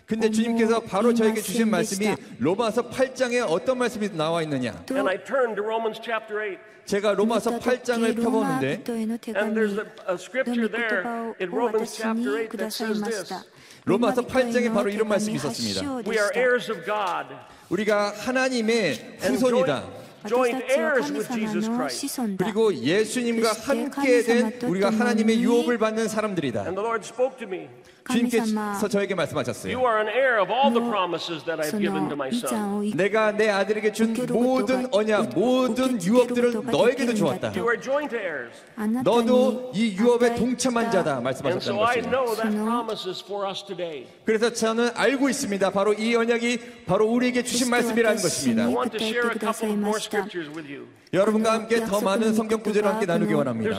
근데 주님께서 바로 저에게 주신 말씀이 로마서 8장에 어떤 말씀이 나와 있느냐. 제가 로마서 8장을 펴보는데 로마서 8장에 바로 이런 말씀이 있었습니다. 우리가 하나님의 후손이다. 그리고 예수님과 함께 된 우리가 하나님의 유업을 받는 사람들이다. 주님께서 저에게 말씀하셨어요. 내가 내 아들에게 준 모든 언약, 모든 유업들을 너에게도 주었다. 너도 이 유업에 동참한 자다 말씀하셨다는 것입니다. 그래서 저는 알고 있습니다. 바로 이 언약이 바로 우리에게 주신 말씀이라는 것입니다. 여러분과 함께 더 많은 성경 구절을 함께 나누기 원합니다.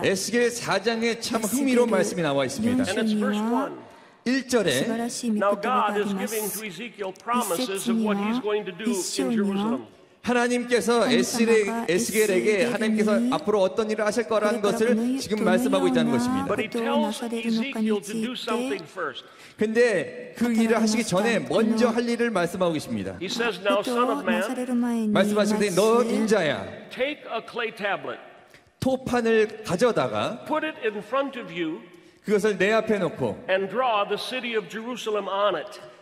에스겔 4장에 참 흥미로운 말씀이 나와 있습니다. 1절에 하나님께서 에스겔에게 하나님께서 앞으로 어떤 일을 하실 거라는 것을 지금 말씀하고 있다는 것입니다. 근데 그 일을 하시기 전에 먼저 할 일을 말씀하고 계십니다. 말씀하시되 너 인자야, 토판을 가져다가 그것을 내 앞에 놓고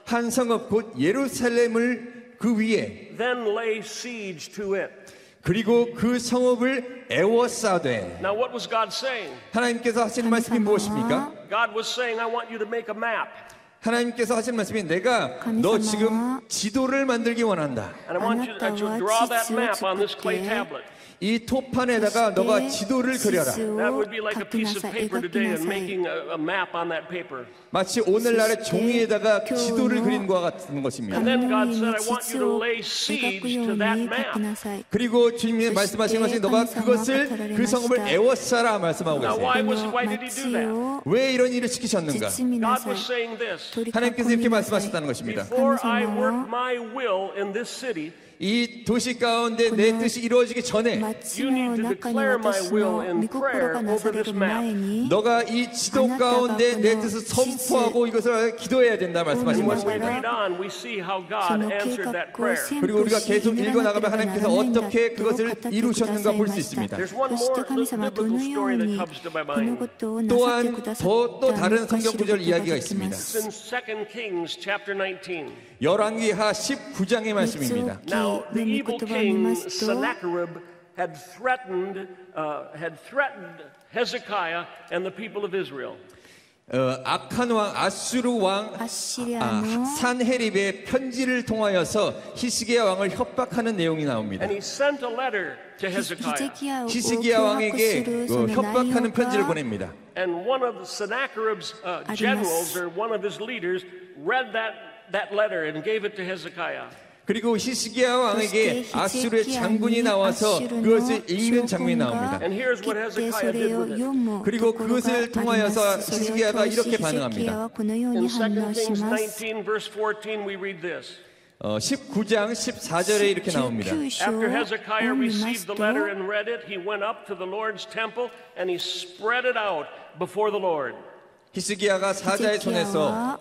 한 성읍 곧 예루살렘을 그 위에 그리고 그 성읍을 에워싸되. 하나님께서 하시는 말씀이 무엇입니까? 하나님께서 하시는 말씀이 내가 너 지금 지도를 만들기 원한다. 이 토판에다가 너가 지도를 그려라. 마치 오늘날의 종이에다가 지도를 그리는 것과 같은 것입니다. 그리고 주님이 말씀하신 것이 너가 그것을 그 성읍을 에워싸라 말씀하고 계세요. 왜 이런 일을 시키셨는가? 하나님께서 이렇게 말씀하셨다는 것입니다. 이 도시 가운데 내 뜻이 이루어지기 전에 너가 이 지도 가운데 내 뜻을 선포하고 이것을 기도해야 된다 말씀하신 것입니다. 그리고 우리가 계속 읽어나가면 하나님께서 어떻게 그것을 이루셨는가 볼 수 있습니다. 또한 또 다른 성경 구절 이야기가 있습니다. 열왕기하 19장의 말씀입니다. Now, the evil king Sennacherib had threatened Hezekiah and the people of Israel. 악한 왕 아수르 왕 산헤립의 편지를 통하여서 히스기야 왕을 협박하는 내용이 나옵니다. And he sent a letter to Hezekiah. 히스기야 왕에게 협박하는 편지를 보냅니다. And one of Sennacherib's generals or one of his leaders read that letter and gave it to Hezekiah. 그리고 히스기야 왕에게 아수르의 장군이 나와서 그것을 읽는 장면이 나옵니다. And here's what Hezekiah did with it. 그리고 그것을 통하여서 히스기야가 이렇게 반응합니다. In 2 Kings 19 verse 14 we read this. 19장 14절에 이렇게 나옵니다. After Hezekiah received the letter and read it, he went up to the Lord's temple and he spread it out before the Lord. 히스기야가 사자의 손에서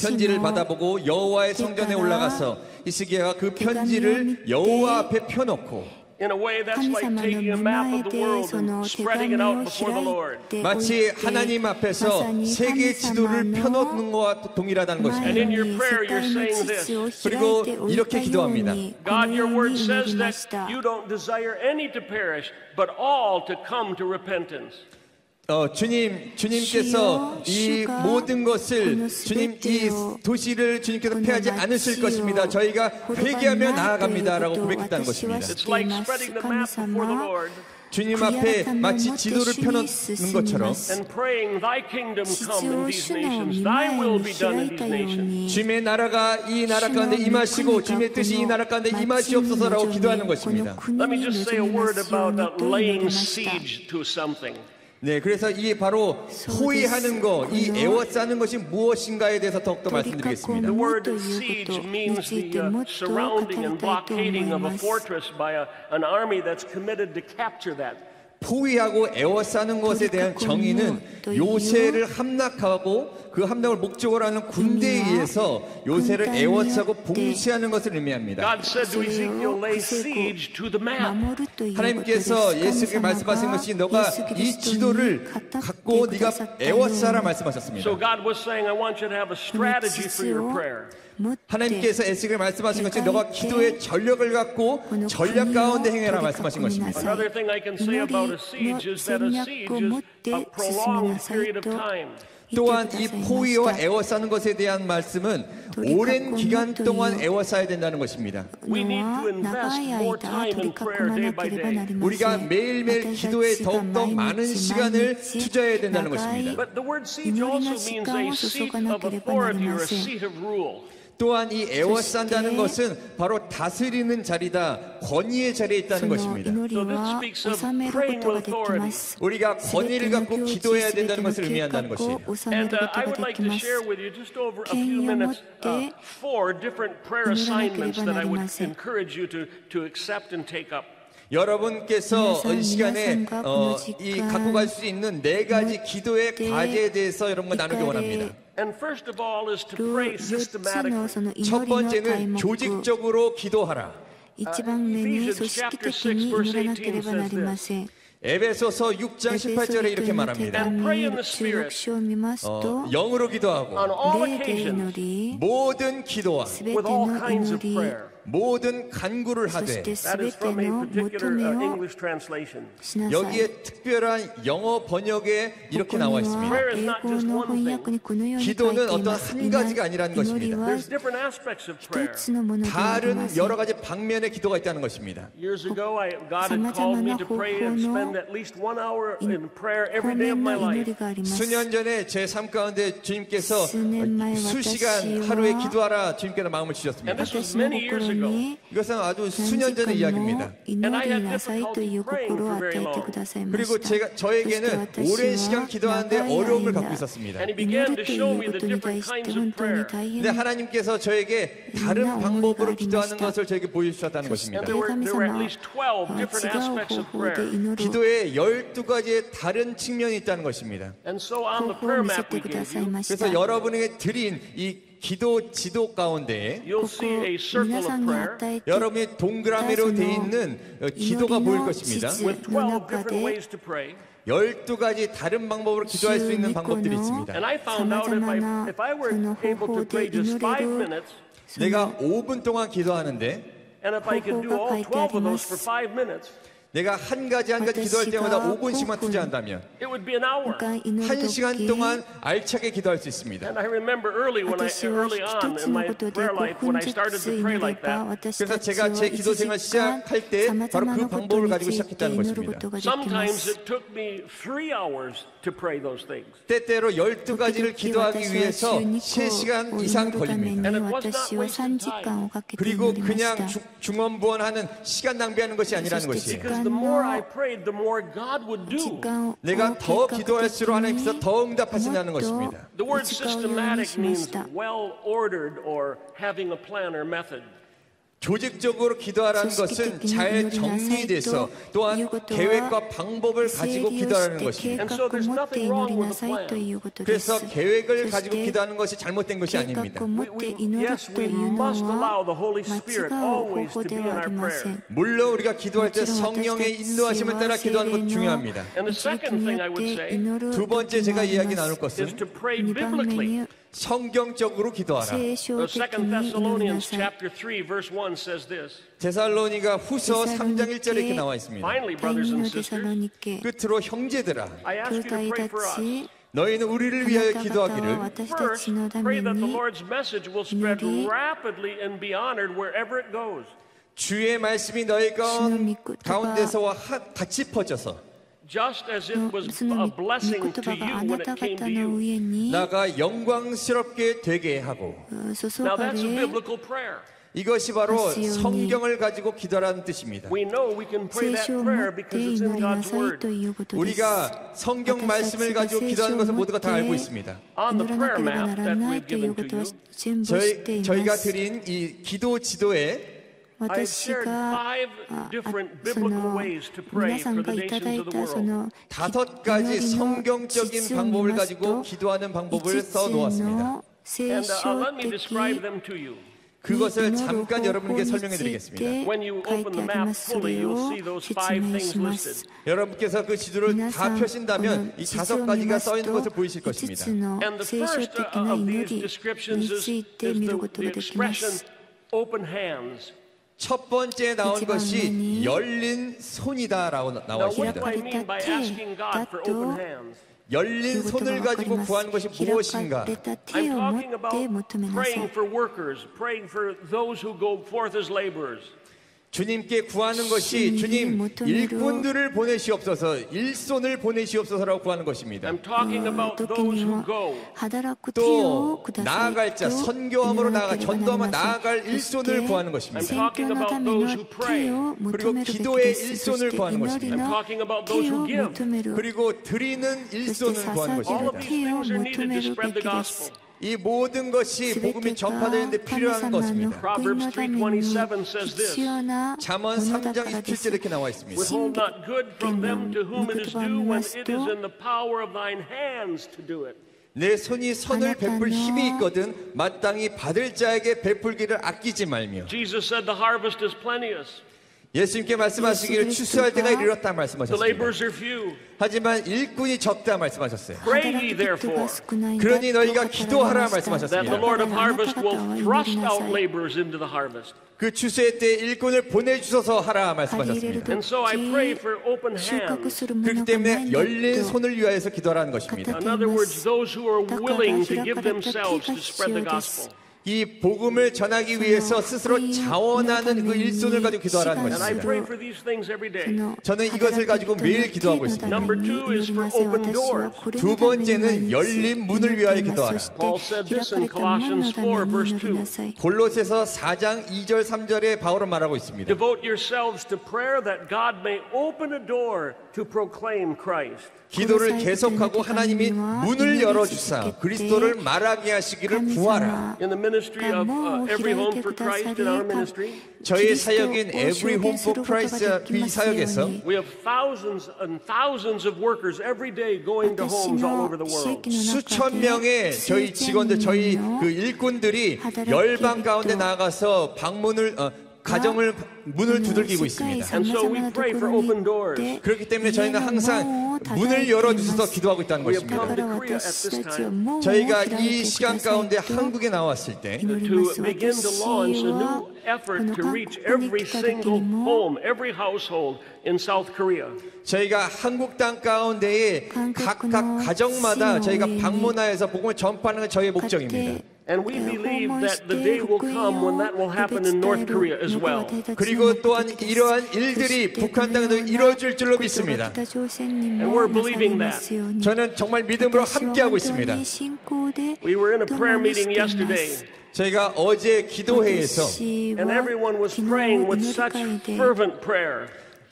편지를 받아보고 여호와의 성전에 올라가서 히스기야가 그 편지를 여호와 앞에 펴놓고 In a way that's like taking a map of the world and spreading it out before the Lord. 마치 하나님 앞에서 세계 지도를 펴놓는 것과 동일하다는 것입니다. And in your prayer you're saying this. 그리고 이렇게 기도합니다. God, your word says that you don't desire any to perish, but all to come to repentance. 주님께서 이 모든 것을 주님 이 도시를 주님께서 패하지 않으실 것입니다. 저희가 회개하며 나아갑니다라고 고백했다는 것입니다. It's like spreading the map before the Lord. 주님 앞에 마치 지도를 펴놓는 것처럼 And praying, Thy kingdom come in these nations, Thy will be done in these nations. 주님의 나라가 이 나라 가운데 임하시고 주님의 뜻이 이 나라 가운데 임하시옵소서라고 기도하는 것입니다. Let me just say a word about laying siege to something. 네, 그래서 이 바로 포위하는 거, 이 에워싸는 것이 무엇인가에 대해서 더욱더 말씀드리겠습니다. The word siege means the surrounding and blockading of a fortress by an army that's committed to capture that. 포위하고 에워싸는 것에 대한 정의는 요새를 함락하고 그 함락을 목적으로 하는 군대에 의해서 요새를 에워싸고 봉쇄하는 것을 의미합니다. God said to Ezekiel, lay siege to the map. 하나님께서 예수께 말씀하신 것이 너가 이 지도를 갖고 네가 에워싸라 말씀하셨습니다. So God was saying, I want you to have a strategy for your prayer. 하나님께서 에스겔에게 말씀하신 것이 너가 기도의 전력을 갖고 전략 가운데 행해라 말씀하신 것입니다. Another thing I can say about a siege is that a siege is a prolonged period of time. 또한 이 포위와 에워싸는 것에 대한 말씀은 오랜 기간 동안 에워싸야 된다는 것입니다. We need to invest more time in prayer day by day. 우리가 매일매일 기도에 더욱더 많은 시간을 투자해야 된다는 것입니다. But the word siege also means a seat of authority or a seat of rule. 또한 이 에워싼다는 것은 바로 다스리는 자리다, 권위의 자리에 있다는 것입니다. So this speaks of praying with authority. 우리가 권위를 갖고 기도해야 된다는 것을 의미한다는 것이에요. And I would like to share with you just over a few minutes 4 different prayer assignments that I would encourage you to accept and take up. 여러분께서 이 시간에 이 갖고 갈 수 있는 4가지 기도의 과제에 대해서 여러분과 나누기 원합니다. And first of all is to pray systematically. 첫 번째는 조직적으로 기도하라. Ephesians chapter 6 verse 18 says this. 에베소서 6장 18절에 이렇게 말합니다. And pray in the Spirit 영으로 기도하고 on all occasions 모든 기도와 with all kinds of prayer. 모든 간구를 하되. That is from a particular English translation. 여기에 특별한 영어 번역에 이렇게 나와 있습니다. Prayer is not just one thing. 기도는 어떤 한 가지가 아니라는 것입니다. There's different aspects of prayer. 다른 여러 가지 방면의 기도가 있다는 것입니다. Years ago, God had called me to pray and spend at least 1 hour in prayer every day of my life. 수년 전에 제 삶 가운데 주님께서 수시간 하루에 기도하라 주님께서 마음을 주셨습니다. And this was many years ago. 이것은 아주 수년 전의 이야기입니다. And I had difficulty praying for very long. 그리고 저에게는 오랜 시간 기도하는데 어려움을 갖고 있었습니다. And He began to show me the different kinds of prayer. 근데 하나님께서 저에게 다른 방법으로 기도하는 것을 저에게 보여주셨다는 것입니다. There were at least 12 different aspects of prayer. 기도에 12가지의 다른 측면이 있다는 것입니다. And so on the prayer map we gave you, 그래서 여러분에게 드린 이 기도 지도 가운데 you'll see a circle of prayer 여러분이 동그라미로 되어 있는 기도가 보일 것입니다. with 12 different ways to pray. 12가지 다른 방법으로 기도할 수 있는 방법들이 있습니다. And I found out if I were able to pray just 5 minutes, 내가 5분 동안 기도하는데 and if I could do all 12 of those for 5 minutes, 내가 한 가지 기도할 때마다 5분씩만 투자한다면 it would be an hour. 1시간 동안 알차게 기도할 수 있습니다. And I remember early on in my prayer life when I started to pray like that. 그래서 제가 제 기도 생활 시작할 때 바로 그 방법을 가지고 시작했다는 것입니다. Sometimes it took me 3 hours to pray those things. 때때로 12가지를 기도하기 위해서 3시간 이상 걸립니다. And it was not wasted time. 그리고 그냥 중언부언하는 시간 낭비하는 것이 아니라는 것이에요. Because the more I prayed, the more God would do. 내가 더 기도할수록 하나님께서 더 응답하신다는 것입니다. The word systematic means well ordered or having a plan or method. 조직적으로 기도하라는 것은 잘 정리돼서 또한 계획과 방법을 가지고 기도하라는 것입니다. And so there's nothing wrong with the plan. 그래서 계획을 가지고 기도하는 것이 잘못된 것이 아닙니다. Yes, we must allow the Holy Spirit always to be in our prayer. 물론 우리가 기도할 때 성령의 인도하심을 따라 기도하는 것도 중요합니다. And the second thing I would say 두 번째 제가 이야기 나눌 is 것은 to pray biblically. 성경적으로 기도하라. So 2 Thessalonians chapter 3 verse 1 says this. 데살로니가 후서 3장 1절에 이렇게 나와 있습니다. Finally, brothers and sisters, 끝으로 형제들아, I ask you to pray for us. 너희는 우리를 위하여 기도하기를 First, pray that the Lord's message will spread rapidly and be honored wherever it goes. 주의 말씀이 너희 가운데서와 같이 퍼져서 Just as it was a blessing to you when it came to you. 나가 영광스럽게 되게 하고. Now that's a biblical prayer. 이것이 바로 성경을 가지고 기도하라는 뜻입니다. We know we can pray that prayer because it's in God's word. 우리가 성경 말씀을 가지고 기도하는 것을 모두가 다 알고 있습니다. On the prayer map that we've given to you, 저희가 드린 이 기도 지도에 I've shared 5 different biblical ways to pray for the nations of the world. 5가지 성경적인 방법을 가지고 기도하는 방법을 써 놓았습니다. And let me describe them to you. 그것을 잠깐 여러분께 설명해 드리겠습니다. When you open the map fully, you'll see those 5 things listed. 여러분께서 그 지도를 다 펴신다면 이 5가지가 써 있는 것을 보이실 것입니다. And the first of these descriptions is the expression open hands. 첫 번째 나온 것이 열린 손이다라고 나와 Now, what 있습니다. do I mean by asking God for open hands? 열린 손을 가지고 구하는 것이 무엇인가? I'm talking about praying for workers, praying for those who go forth as laborers. 주님께 구하는 것이 주님 일꾼들을 보내시옵소서, 일손을 보내시옵소서라고 구하는 것입니다. I'm talking about those who go. 또 나아갈 자, 선교함으로 전도하며 나아갈 일손을 구하는 것입니다. I'm talking about those who pray. 그리고 기도의 일손을 구하는 것입니다. I'm talking about those who give. 그리고 드리는 일손을 구하는 All of 것입니다. these things are needed to spread the gospel. 이 모든 것이 복음이 전파되는데 필요한 것입니다. Proverbs 3:27 says this. 잠언 3장 27절에 이렇게 나와 있습니다. Withhold not good from them to whom it is due when it is in the power of thine hands to do it. 내 손이 선을 베풀 힘이 있거든 마땅히 받을 자에게 베풀기를 아끼지 말며. Jesus said the harvest is plenteous. 예수님께 말씀하시기를 추수할 때가 이르렀다 The 말씀하셨습니다. laborers are few. 하지만 일꾼이 적다 말씀하셨어요. Pray ye therefore 그러니 너희가 기도하라 that the 말씀하셨습니다. Lord of harvest will thrust out laborers into the harvest. 그 추수의 때 일꾼을 보내주셔서 하라 말씀하셨습니다. And so I pray for open hands. 그렇기 때문에 열린 손을 위하여서 기도하라는 것입니다. In other words, those who are willing to give themselves to spread the gospel. 이 복음을 전하기 위해서 스스로 자원하는 그 일손을 가지고 기도하라는 And I 것입니다. pray for these things every day. 저는 이것을 가지고 매일 기도하고 있습니다. Number 2 is for open doors. 두 번째는 열린 문을 위하여 기도하라. Paul said this in Colossians 4 verse 2. 골로새서 4장 2절 3절에 바울은 말하고 있습니다. Devote yourselves to prayer that God may open a door to proclaim Christ. 기도를 계속하고 하나님이 문을 열어주사 그리스도를 말하게 하시기를 구하라. In the ministry of Every Home for Christ in our ministry, 저희 사역인 Every Home for Christ 이 사역에서 we have thousands and thousands of workers every day going to homes all over the world. 수천 명의 저희 직원들, 저희 그 일꾼들이 열방 가운데 나가서 방문을 가정을 문을 두들기고 있습니다. And so we pray for open doors. 그렇기 때문에 저희는 항상 문을 열어주셔서 기도하고 있다는 We have come 것입니다. to Korea at this time 저희가 이 시간 가운데 한국에 나왔을 때 to begin to launch a new effort to reach every single home, every household in South Korea. 저희가 한국 땅 가운데에 각각 가정마다 저희가 방문하여서 복음을 전파하는 건 저희의 목적입니다. And we believe that the day will come when that will happen in North Korea as well. 그리고 또한 이러한 일들이 북한 땅에도 이루어질 줄로 믿습니다. And we're believing that. 저는 정말 믿음으로 함께하고 있습니다. We were in a prayer meeting yesterday, 저희가 어제 기도회에서 and everyone was praying with such fervent prayer.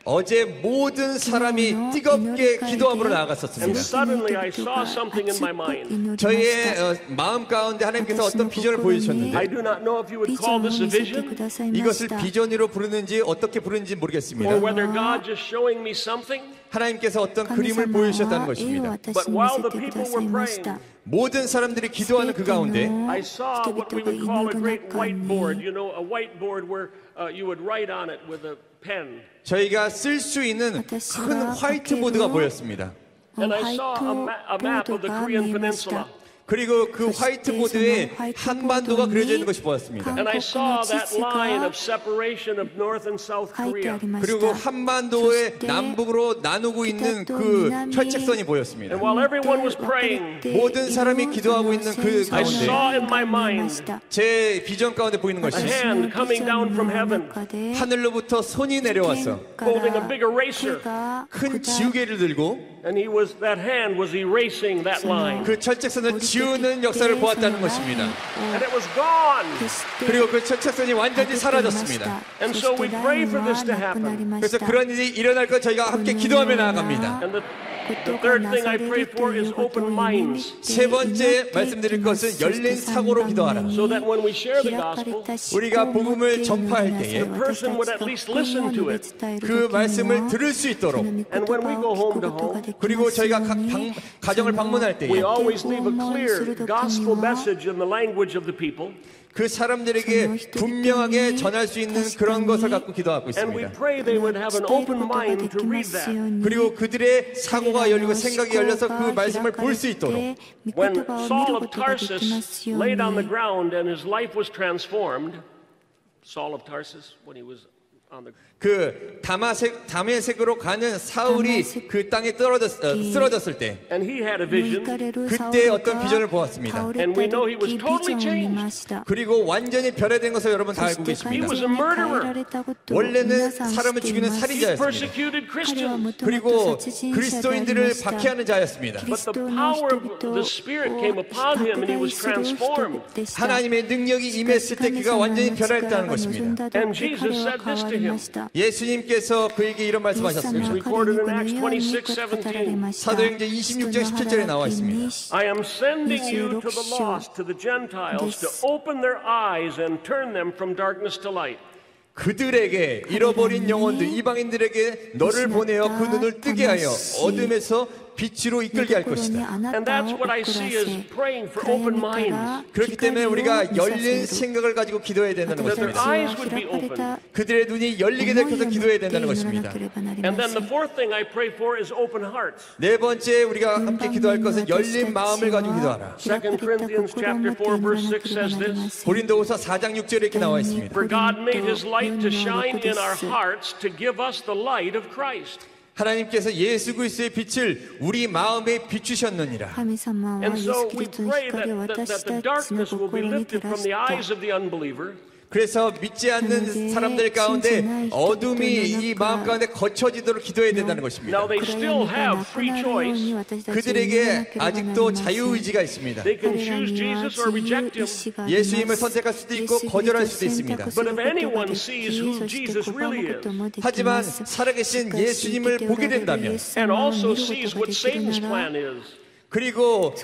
어제 모든 사람이 뜨겁게 기도함으로 And 나아갔었습니다. suddenly I saw something in my mind. 저희의 마음 가운데 하나님께서 어떤 비전을 I 보여주셨는데 do not know if you would call this a vision 이것을 비전으로 부르는지 어떻게 부르는지 모르겠습니다. or whether God just showing me something. 하나님께서 어떤 그림을 보여주셨다는 것입니다. But while the people were praying, 모든 사람들이 기도하는 그 가운데 I saw what we would call a great whiteboard. You know, a whiteboard where you would write on it with a pen. 저희가 쓸 수 있는 큰 화이트보드가 보였습니다. And I saw a map of the Korean peninsula. 그리고 그 화이트보드에 한반도가 그려져 있는 것이 보였습니다. And I saw that line of separation of North and South Korea. 그리고 한반도의 남북으로 나누고 있는 그 철책선이 보였습니다. And while everyone was praying, 모든 사람이 기도하고 있는 그 I 가운데 saw in my mind 제 비전 가운데 보이는 것이 a hand coming down from heaven, 하늘로부터 손이 내려와서 holding a big eraser. 큰 지우개를 들고 And that hand was erasing that line. 그 철책선을 지우는 역사를 보았다는 것입니다. And it was gone. 그리고 그 철책선이 완전히 사라졌습니다. And so we pray for this to happen. 그래서 그런 일이 일어날 것 저희가 함께 기도하며 나아갑니다. And the third thing I pray for is open minds. 세 번째 말씀드릴 것은 열린 사고로 기도하라. So that when we share the gospel, 우리가 복음을 전파할 때에 the person would at least listen to it. 그 말씀을 들을 수 있도록 And when we go home to home, 그리고 저희가 각 가정을 방문할 때에 we always leave a clear gospel message in the language of the people. 그 사람들에게 분명하게 전할 수 있는 그런 것을 갖고 기도하고 And we 있습니다. pray they would have an open mind to read that. 그리고 그들의 사고가 열리고 생각이 열려서 그 말씀을 볼 수 있도록 When Saul of Tarsus laid on the ground and his life was transformed, Saul of Tarsus, when he was on the 그 다메섹으로 가는 사울이 그 땅에 쓰러졌을 때 and he had a vision, 그때 어떤 비전을 보았습니다. and we know he was totally changed. 그리고 완전히 변화된 것을 여러분 다 알고 He 계십니다. was a murderer. 원래는 사람을 죽이는 He 살인자였습니다. persecuted Christians. 그리고 그리스도인들을 박해하는 자였습니다. But the power of the Spirit came upon him and he was transformed. 하나님의 능력이 임했을 때 그가 완전히 변화했다는 것입니다. And Jesus said this to him. 예수님께서 그에게 이런 말씀하셨습니다. Recorded in Acts 26:17. 사도행전 26장 17절에 나와 있습니다. I am sending you to the lost, to the Gentiles, to open their eyes and turn them from darkness to light. 그들에게 잃어버린 영혼들 이방인들에게 너를 보내어 그 눈을 뜨게 하여 어둠에서 빛으로 이끌게 할 것이다. And that's what I see as praying for open minds. 그렇기 때문에 우리가 열린 생각을 가지고 기도해야 된다는 That their 것입니다. eyes would be open. 그들의 눈이 열리게 될 것을 기도해야 된다는 것입니다. And then the fourth thing I pray for is open hearts. 네 번째 우리가 함께 기도할 것은 열린 마음을 가지고 기도하라. 2 Corinthians chapter 4 verse 6 says this. 고린도후서 4장 6절에 이렇게 나와 있습니다. For God made his light to shine in our hearts to give us the light of Christ. 하나님께서 예수 그리스도의 빛을 우리 마음에 비추셨느니라. And so we pray that the darkness will be lifted from the eyes of the unbeliever. 그래서 믿지 않는 사람들 가운데 어둠이 이 마음 가운데 거쳐지도록 기도해야 된다는 것입니다. Now they still have free choice. 그들에게 아직도 자유의지가 있습니다. They can choose Jesus or reject him. 예수님을 선택할 수도 있고 거절할 수도 있습니다. But if anyone sees who Jesus really is, 하지만 살아계신 예수님을 보게 된다면 and also sees what Satan's plan is, 그리고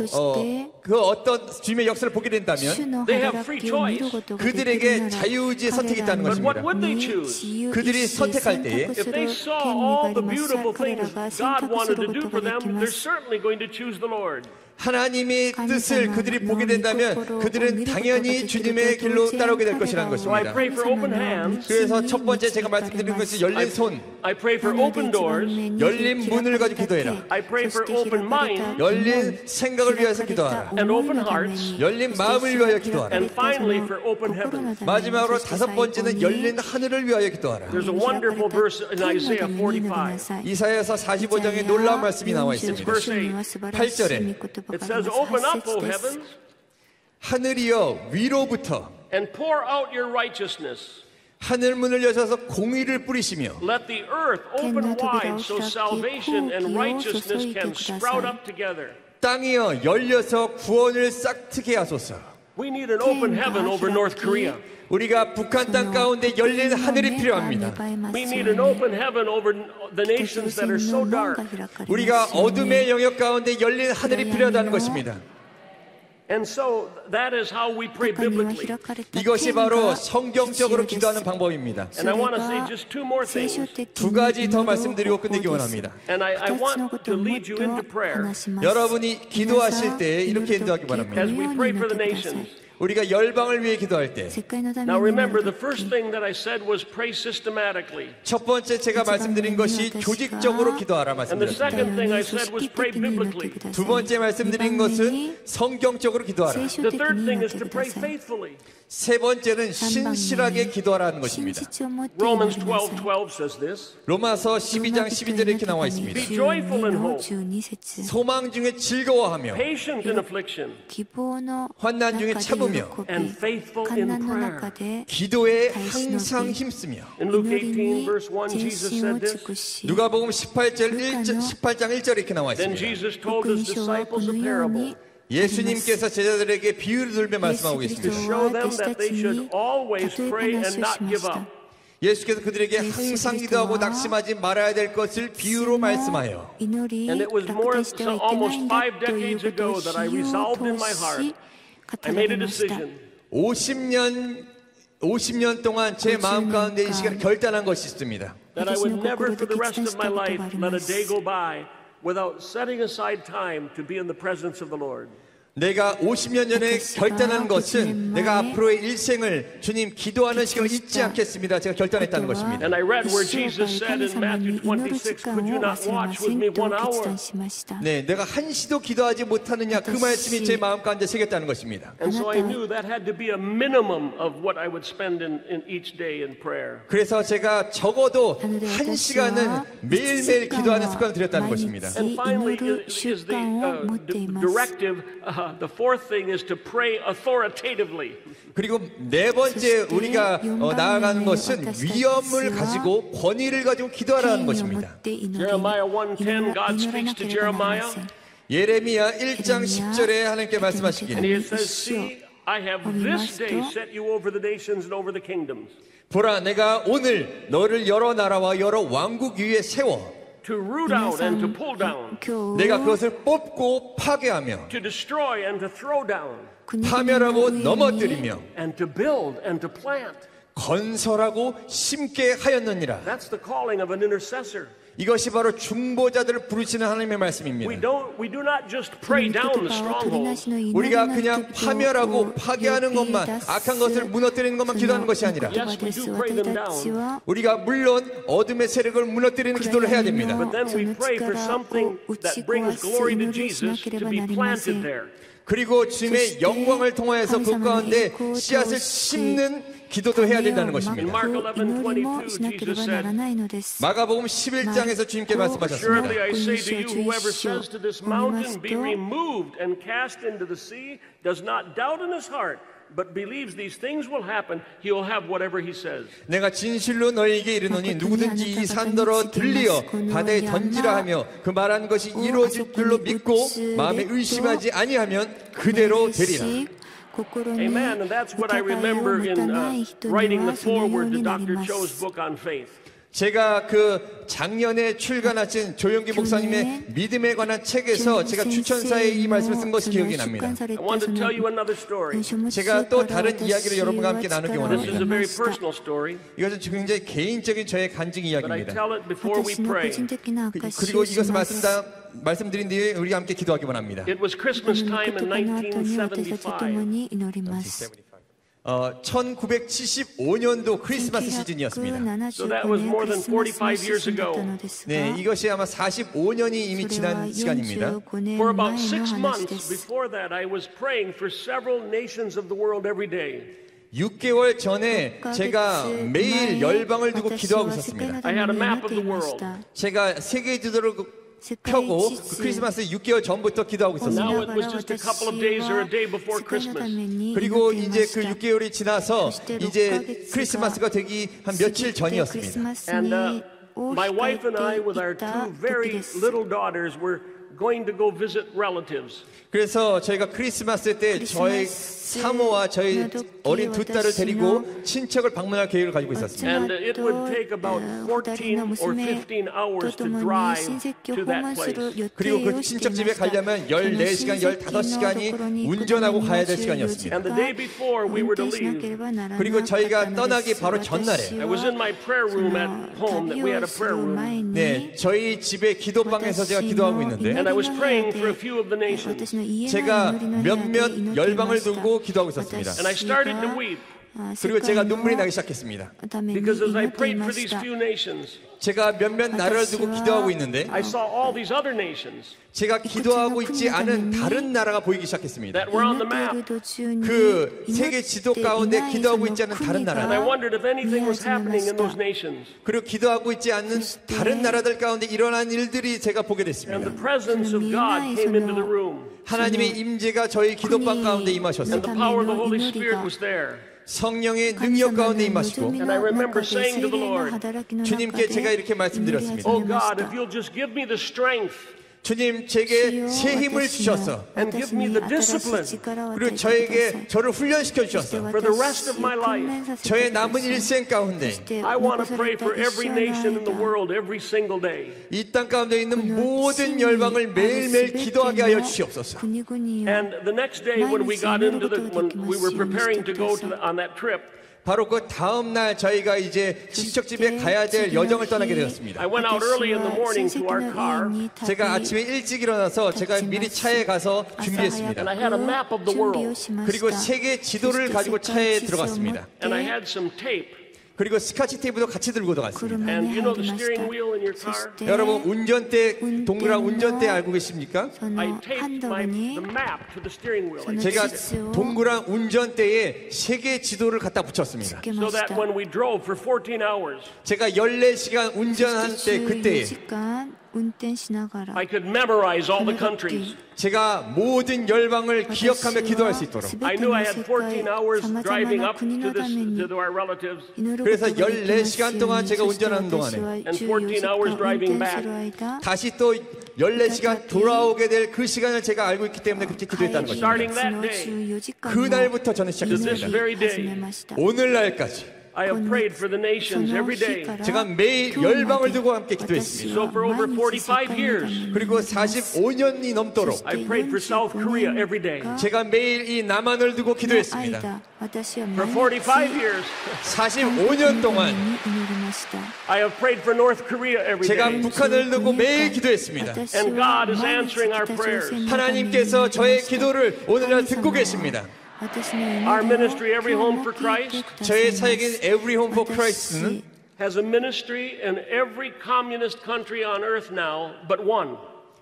그 어떤 주님의 역사를 보게 된다면 they have free choice. 그들에게 자유의지의 선택이 있다는 But what 것입니다. would they choose? 그들이 선택할 때에 If they saw all the beautiful things God wanted to do for them, they're certainly going to choose the Lord. 하나님의 뜻을 그들이 보게 된다면 그들은 당연히 주님의 길로 따라오게 될 것이라는 So I 것입니다. pray for open hands. 그래서 첫 번째 제가 말씀드린 것은 열린 손, I pray for open doors. 열린 문을 가지고 기도해라. I pray for open mind 열린 생각을 위해서 기도하라. and open hearts. 열린 마음을 위하여 기도하라. And finally for open heaven. 마지막으로 다섯 번째는 열린 하늘을 위하여 기도하라. There's a wonderful verse in Isaiah 45. 이사야서 45장에 놀라운 말씀이 나와 있습니다. 8절에 It says, "Open up, O heavens, 하늘이여 위로부터 and pour out your righteousness. 하늘 문을 여셔서 공의를 뿌리시며 Let the earth open wide so salvation and righteousness can sprout up together." 땅이여 열려서 구원을 싹트게 하소서. We need an open heaven over North Korea. 우리가 북한 땅 가운데 열린 하늘이 필요합니다. We need an open heaven over the nations that are so dark. 우리가 어둠의 영역 가운데 열린 하늘이 필요하다는 것입니다. And so that is how we pray biblically. 이것이 바로 성경적으로 기도하는 방법입니다. And I want to say just two more things. 두 가지 더 말씀드리고 끝내기 원합니다. And I want to lead you into prayer 여러분이 기도하실 때 이렇게 인도하기 바랍니다. as we pray for the nations. 우리가 열방을 위해 기도할 때 Now remember, the first thing that I said was pray systematically. 첫 번째 제가 말씀드린 것이 조직적으로 기도하라 And the 말씀드렸습니다. second thing I said was pray biblically. 두 번째 말씀드린 것은 성경적으로 기도하라. The third thing is to pray faithfully. 세 번째는 신실하게 기도하라는 것입니다. Romans 12:12 says this. 로마서 12장 12절에 이렇게 나와 있습니다. Be joyful in hope, 소망 중에 즐거워하며 patient in affliction, 환난 중에 참으며 and faithful in prayer. 기도에 항상 힘쓰며. In Luke 18 verse 1, Jesus said this. 누가복음 18장 1절에 이렇게 나와 Then 있습니다. Jesus told his disciples a parable 예수님께서 제자들에게 비유를 들며 말씀하고 to 계십니다. show them that they should always pray and not give up. 예수께서 그들에게 항상 기도하고 낙심하지 말아야 될 것을 비유로 말씀하여. And it was almost 5 decades ago that I resolved in my heart. I made a decision. 50년 동안 제 마음 가운데 이 시간에 결단한 것이 있습니다. That I would never for the rest of my life let a day go by without setting aside time to be in the presence of the Lord. 내가 50년 전에 결단한 것은 내가 앞으로의 일생을 주님 기도하는 시간을 잊지 않겠습니다. 제가 결단했다는 것입니다. And I read where Jesus said in Matthew 26, "Could you not watch with me 1 hour?" 네, 내가 한시도 기도하지 못하느냐 그 말씀이 제 마음 가운데 새겼다는 것입니다. And so I knew that had to be a minimum of what I would spend in each day in prayer. 그래서 제가 적어도 1시간은 매일매일 기도하는 습관을 들였다는 것입니다. And finally is the directive. The fourth thing is to pray authoritatively. 그리고 네 번째 우리가 나아가는 것은 위엄을 가지고 권위를 가지고 기도하라는 것입니다. Jeremiah 1:10, God speaks to Jeremiah. 예레미야 1장 10절에 하나님께 말씀하시기를 And he says, "See, I have this day set you over the nations and over the kingdoms." 보라 내가 오늘 너를 여러 나라와 여러 왕국 위에 세워 To root out and to pull down. 내가 그것을 뽑고 파괴하며 To destroy and to throw down. 파멸하고 넘어뜨리며 And to build and to plant. 건설하고 심게 하였느니라. That's the calling of an intercessor. 이것이 바로 중보자들을 부르시는 하나님의 말씀입니다. We do not just pray down the strongholds. 우리가 그냥 파멸하고 파괴하는 것만 악한 것을 무너뜨리는 것만 기도하는 것이 아니라 Yes, we do pray them down. 우리가 물론 어둠의 세력을 무너뜨리는 기도를 해야 됩니다. But then we pray for something that brings glory to Jesus to be planted there. 그리고 주님의 영광을 통하여서 그 가운데 씨앗을 심는 기도도 해야 된다는 것입니다. 마가복음 11장에서 주님께 말씀하셨습니다. Surely I say to you, whoever says to this mountain, be removed and cast into the sea, does not doubt in his heart, but believes these things will happen, he will have whatever he says. 내가 진실로 너희에게 이르노니 누구든지 이 산더러 들리어 바다에 던지라 하며 그 말한 것이 이루어질 줄로 믿고 마음에 의심하지 아니하면 그대로 되리라. Amen. And that's what I remember in writing the foreword to Dr. Cho's book on faith. 제가 그 작년에 출간하신 조영기 목사님의 믿음에 관한 책에서 제가 추천사에 이 말씀을 쓴 것이 기억이 납니다. I want to tell you another story. 제가 또 다른 이야기를 여러분과 함께 나누기 This is 원합니다. a very personal story, 이것은 굉장히 개인적인 저의 간증 but I 이야기입니다. tell it before we pray. 그리고 이것을 말씀드린 뒤에 우리가 함께 기도하기 원합니다. It was Christmas time in 1975. 1975년도 크리스마스 시즌이었습니다. So that was more than 45 years ago. 네, 이것이 아마 45년이 이미 지난 시간입니다. For about 6 months before that, I was praying for several nations of the world every day. 6개월 전에 제가 매일 열방을 두고 기도하고 있었습니다. I had a map of the world. 제가 세계 지도를 펴고 그 크리스마스 6개월 전부터 기도하고 Now 있었습니다. it was just a couple of days or a day before Christmas. 그리고 이제 그 6개월이 지나서 이제 크리스마스가 되기 한 며칠 전이었습니다. And my wife and I, with our two very little daughters, were going to go visit relatives. 그래서 저희가 크리스마스 때 저희 사모와 저희 어린 두 딸을 데리고 친척을 방문할 계획을 가지고 있었습니다. And it would take about 14 or 15 hours to drive to that place. 그리고 그 친척 집에 가려면 14시간, 15시간이 운전하고 가야 될 시간이었습니다. And the day before we were to leave, 그리고 저희가 떠나기 바로 전날에 I was in my prayer room at home. That we had a prayer room. 네, 저희 집의 기도방에서 제가 기도하고 있는데 And I was praying for a few of the nations. 제가 몇몇 열방을 두고 기도하고 있었습니다. And I started to weep 그리고 제가 눈물이 나기 시작했습니다. because as I prayed for these few nations, 제가 몇몇 나라를 두고 기도하고 있는데 I saw all these other nations 제가 기도하고 있지 않은 다른 나라가 보이기 시작했습니다. that were on the map. 그 세계 지도 가운데 기도하고 있지 않은 다른 And I 나라, wondered if anything was happening in those nations. 그리고 기도하고 있지 않는 다른 나라들 가운데 일어난 일들이 제가 보게 And 됐습니다. the presence of God came into the room. 하나님의 임재가 저희 기도방 가운데 And the 임하셨습니다. power of the Holy Spirit was there. 성령의 능력 가운데 임하시고 And I remember saying to the Lord, 주님께 제가 이렇게 말씀드렸습니다. Oh God, if you'll just give me the strength 주님 제게 새 힘을 주셔서 and give me the discipline 그리고 저를 훈련시켜 주셔서 for the rest of my life. 저의 남은 일생 가운데 I want to pray for every nation in the world every single day. 이 땅 가운데 있는 모든 열방을 매일매일 기도하게 하여 주시옵소서. And the next day when we got into when we were preparing to go on that trip, 바로 그 다음 날 저희가 이제 친척 집에 가야 될 여정을 떠나게 되었습니다. I went out early in the morning to our car. 제가 아침에 일찍 일어나서 제가 미리 차에 가서 준비했습니다. And I had a map of the world. 그리고 세계 지도를 가지고 차에 들어갔습니다. And I had some tape. 그리고 스카치 테이프도 같이 들고 들어갔습니다. And you know the steering wheel in your car? 여러분 운전대 동그란 운전대 알고 계십니까? I taped the map to the steering wheel. 제가 동그란 운전대에 세계 지도를 갖다 붙였습니다. So that when we drove for 14 hours, 제가 14시간 운전할 때 그때에 I could memorize all the countries. 제가 모든 열방을 기억하며 기도할 수 있도록 I knew I had 14 hours driving up to our relatives 그래서 14시간 동안 제가 운전하는 동안에 and 14 hours driving back. 다시 또 14시간 돌아오게 될 그 시간을 제가 알고 있기 때문에 그렇게 기도했다는 것입니다. Starting that day, 그날부터 저는 to this 시작했습니다. very day, 오늘날까지 I have prayed for the nations every day. 제가 매일 열방을 두고 함께 기도했습니다. So for over 45 years, 그리고 45년이 넘도록 I prayed for South Korea every day. 제가 매일 이 남한을 두고 기도했습니다. For 45 years, 45년 동안 I have prayed for North Korea every 제가 day. 북한을 두고 매일 기도했습니다. And God is answering our prayers. 하나님께서 저의 기도를 오늘날 듣고 계십니다. Our ministry, Every Home for Christ, 저의 사역인 Every Home for Christ는 has a ministry in every communist country on earth now but one.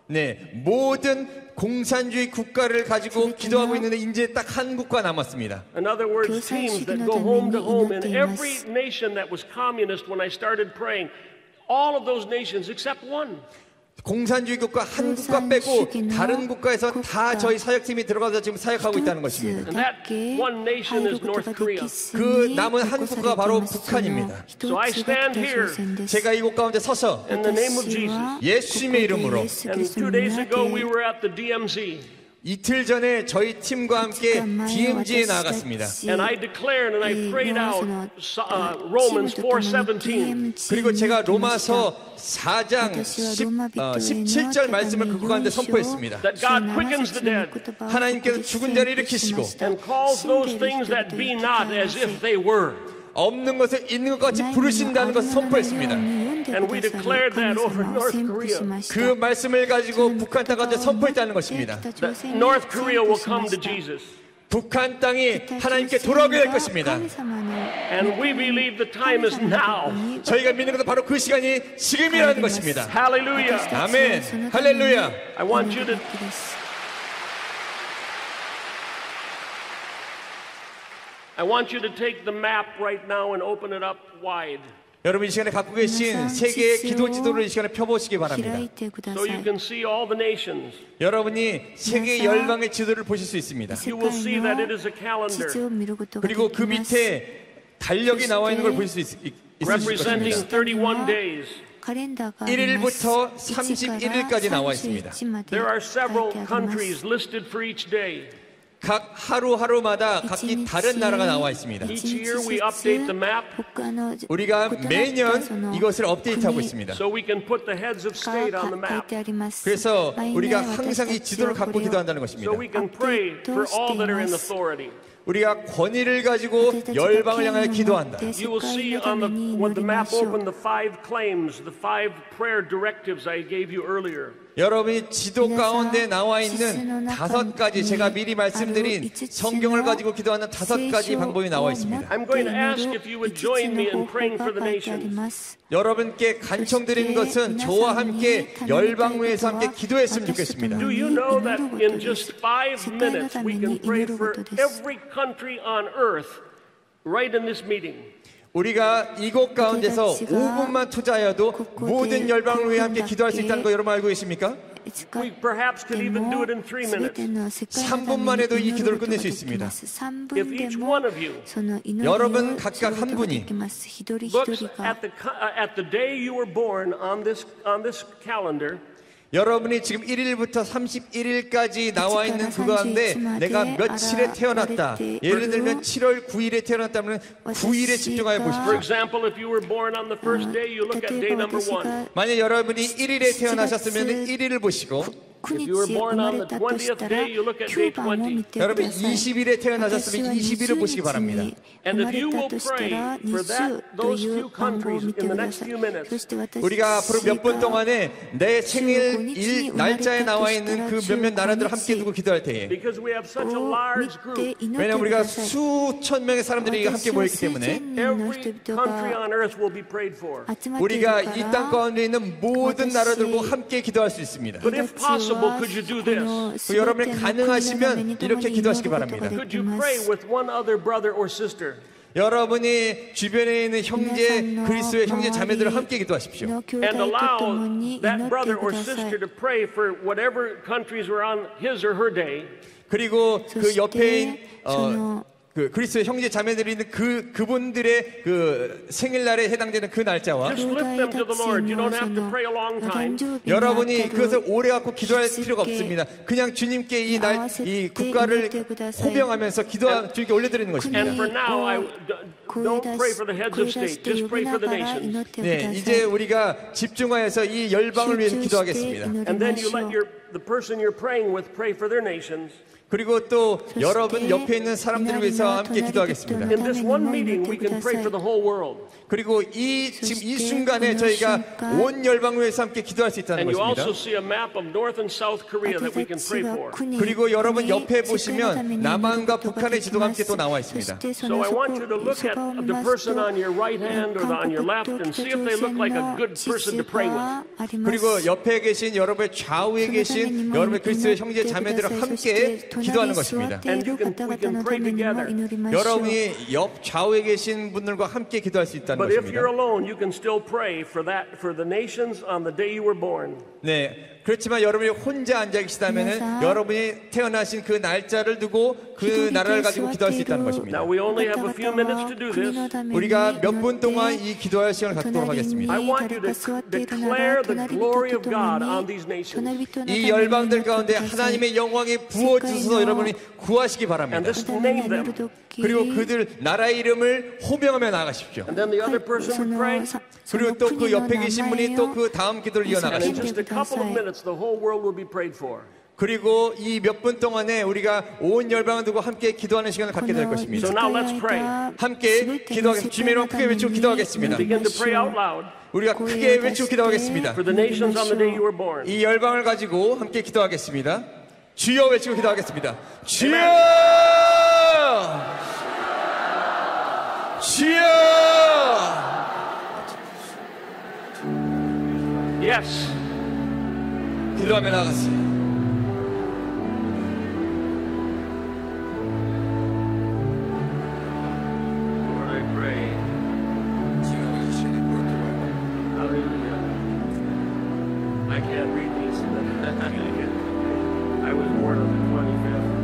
네, 모든 공산주의 국가를 가지고 기도하고 있는데 이제 딱 한 국가 남았습니다. In other words, teams that go home to home in every nation that was communist when I started praying. All of those nations except one. 공산주의 국가 한 국가 빼고 다른 국가에서 다 저희 사역팀이 들어가서 지금 사역하고 있다는 것입니다. And that one nation is North Korea. 그 남은 한 국가가 바로 북한입니다. So I stand here 제가 이곳 가운데 서서 in the name of Jesus. 예수님의 이름으로 And 2 days ago we were at the DMZ. 이틀 전에 저희 팀과 함께 DMZ에 나아갔습니다. And I declared and I prayed out Romans 4:17. 그리고 제가 로마서 4장 17절 말씀을 그 가운데 선포했습니다. That God quickens the dead 하나님께서 죽은 자를 일으키시고 and calls those things that be not as if they were. 없는 것을 있는 것 같이 부르신다는 것을 선포했습니다. And we declared that over North Korea. 그 말씀을 가지고 북한 땅 가운데 선포했다는 것입니다. That North Korea will come to Jesus. 북한 땅이 하나님께 돌아오게 될 것입니다. And we believe the time is now. 저희가 믿는 것은 바로 그 시간이 지금이라는 것입니다. Hallelujah. 아멘. 할렐루야. I want you to take the map right now and open it up wide. 여러분 이 시간에 갖고 계신 세계의 기도 지도를 이 시간에 펴보시기 바랍니다. So you can see all the nations. 여러분이 세계 열방의 지도를 보실 수 있습니다. You will see that it is a calendar 그리고 그 밑에 달력이 나와 있는 걸 보실 수 있을 representing 것입니다. 31 days. 1일부터 31일까지 나와 있습니다. There are several countries listed for each day. 각 하루하루마다 각기 다른 나라가 나와 있습니다. Each year we update the map 우리가 매년 이것을 업데이트하고 있습니다. so we can put the heads of state on the map. 그래서 우리가 항상 이 지도를 갖고 기도한다는 것입니다. So we can pray for all that are in authority. 우리가 권위를 가지고 열방을 향하여 기도한다. You will see on when the map opened the 5 claims, the 5 prayer directives I gave you earlier. 여러분이 지도 가운데 나와 있는 5가지 제가 미리 말씀드린 성경을 가지고 기도하는 5가지 방법이 나와 있습니다. I'm going to ask if you would join me in praying for the nations. 여러분께 간청드리는 것은 저와 함께 열방회에서 함께 기도했으면 좋겠습니다. Do you know that in just 5 minutes we can pray for every country on earth right in this meeting? 우리가 이곳 가운데서 5분만 투자하여도 모든 열방을 위해 함께 기도할 수 있다는 거 여러분 알고 계십니까? We perhaps could even do it in 3 minutes. 3분만 해도 이 기도를 끝낼 수 있습니다. If each one of you 여러분 각각 한 분이 looks at the day you were born on this calendar, 여러분이 지금 1일부터 31일까지 나와 있는 그 가운데 내가 며칠에 태어났다. 예를 들면 7월 9일에 태어났다면 9일에 집중하여 for 보십시오. example, if you were born on the first day, you look at day number 1. 만약 여러분이 1일에 태어나셨으면 1일을 보시고 If you were born on the 20th day, you look at day 20. 여러분 20일에 태어나셨으면 20일을 보시기 바랍니다. And if you will pray for those few countries in the next few minutes, 우리가 앞으로 몇 분 동안에 내 생일 날짜에 나와 있는 그 몇몇 나라들을 함께 두고 기도할 때에 because we have such a large group, 왜냐하면 우리가 수천 명의 사람들이 함께 모였기 때문에 every country on earth will be prayed for. 우리가 이 땅 가운데 있는 모든 나라들과 함께 기도할 수 있습니다. But if possible, could you do this? 여러분이 가능하시면 이렇게 기도하시기 바랍니다. Could you pray with one other brother or sister? 여러분이 주변에 있는 형제 그리스도의 형제 자매들을 함께 기도하십시오. And allow that brother or sister to pray for whatever countries were on his or her day. 그리고 그 옆에 있는 그 그리스도의 형제 자매들이 있는 그분들의 그 생일날에 해당되는 그 날짜와 Just lift them to the Lord. You don't have to pray a long time. 여러분이 그것을 오래 갖고 기도할 필요가 없습니다. 그냥 주님께 이 국가를 호명하면서 주님께 올려드리는 것입니다. And for now, don't pray for the heads of state. Just pray for the nations. 네, 이제 우리가 집중하여서 이 열방을 위해서 기도하겠습니다. And then you let the person you're praying with pray for their nations. 그리고 또 여러분 옆에 있는 사람들을 위해서 함께 기도하겠습니다. In this one meeting, we can pray for the whole world. 그리고 지금 이 순간에 저희가 온 열방을 위해서 함께 기도할 수 있다는 And you also 것입니다. see a map of North and South Korea that we can pray for. 그리고 여러분 옆에 보시면 남한과 북한의 지도가 함께 또 나와 있습니다. So I want you to look at the person on your right hand or on your left and see if they look like a good person to pray with. 그리고 옆에 계신 여러분의 좌우에 계신 여러분의 그리스도의 형제 자매들을 함께 기도하는 것입니다. 여러분이 옆 좌우에 계신 분들과 함께 기도할 수 있다는 But if 것입니다. you're alone, you can still pray for the nations on the day you were born. 네, 그렇지만 여러분이 혼자 앉아 계시다면은 여러분이 태어나신 그 날짜를 두고 그 나라를 가지고 기도할 수 있다는 것입니다. Now we only have a few minutes to do this. 우리가 몇 분 동안 이 기도할 시간을 갖도록 하겠습니다. I want you to declare the glory of God on these nations. 이 열방들 가운데 하나님의 영광이 부어주셔서 여러분이 구하시기 바랍니다. And just name them. 그리고 그들 나라의 이름을 호명하며 나가십시오. And then the other person would pray. 그리고 또 그 옆에 계신 분이 또 그 다음 기도를 And in 이어나가십시오. just a couple of minutes, the whole world will be prayed for. 그리고 이 몇 분 동안에 우리가 온 열방을 두고 함께 기도하는 시간을 갖게 될 것입니다. So now let's pray. 함께 기도하겠습니다. 주님의 크게 외치고 기도하겠습니다. Begin to pray out loud 우리가 크게 외치고 기도하겠습니다. for the nations on the day you were born. 이 열방을 가지고 함께 기도하겠습니다. 주여 외치고 기도하겠습니다. 주여! 주여! Yes. 기도하며 나가겠습니다. Lord, I pray. Hallelujah. I can't read these. I was born on the 25th.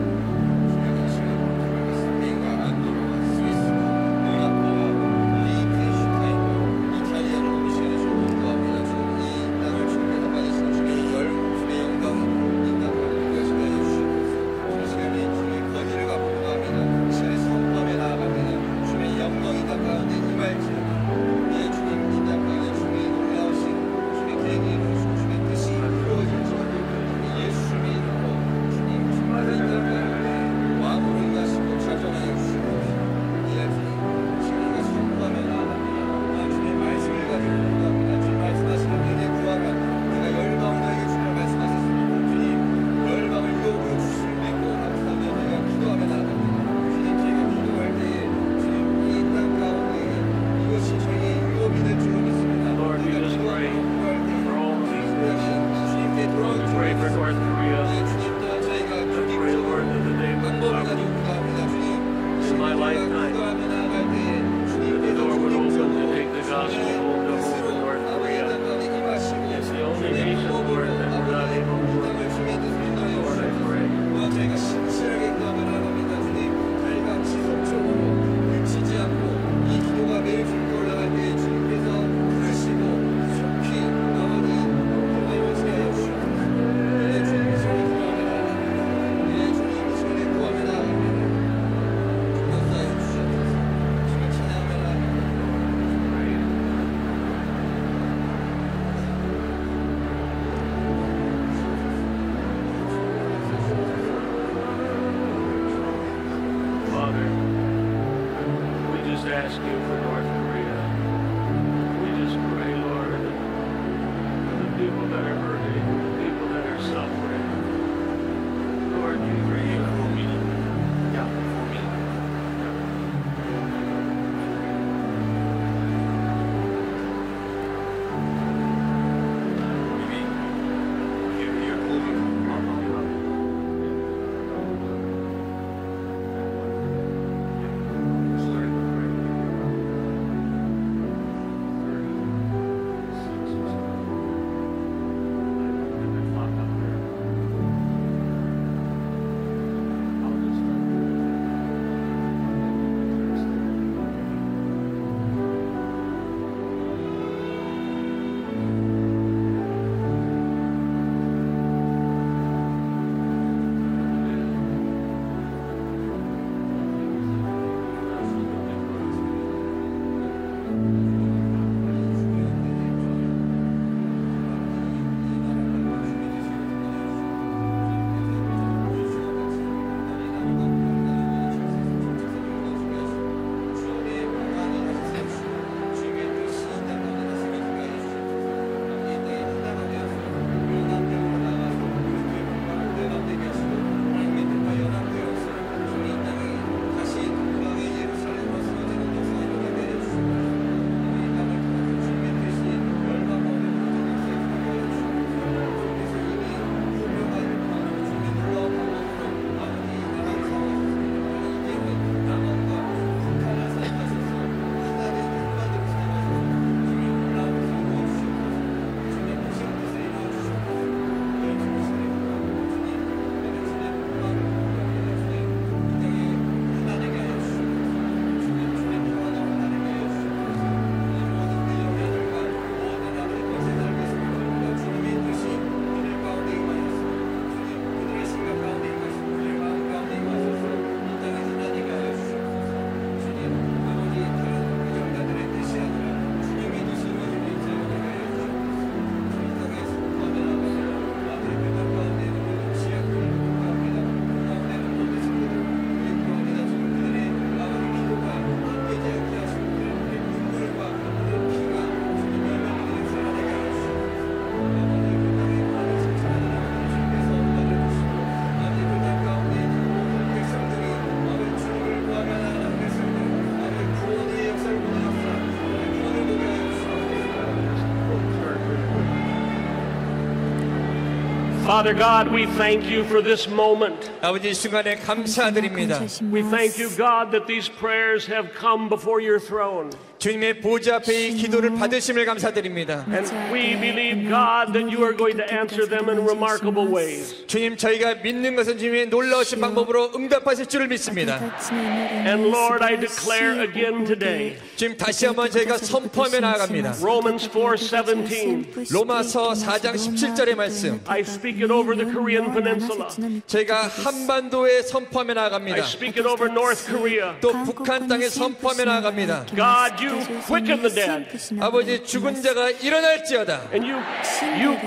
Father God, we thank you for this moment. 아버지 이 순간에 감사드립니다. We thank you, God, that these prayers have come before your throne. 주님의 보좌 앞에 이 기도를 받으심을 감사드립니다. And we believe, God, that you are going to answer them in remarkable ways. 주님, 저희가 믿는 것은 주님의 놀라우신 방법으로 응답하실 줄을 믿습니다. And Lord, I declare again today, 지금 다시 한번 저희가 선포하며 나아갑니다. Romans 4:17. 로마서 4장 17절의 말씀. I speak it over the Korean Peninsula. 저희가 한반도에 선포하며 I 나아갑니다. speak it over North Korea. 또 북한 땅에 선포하며 나아갑니다. God, you quicken the dead. 아버지, 죽은 자가 일어날지어다. And you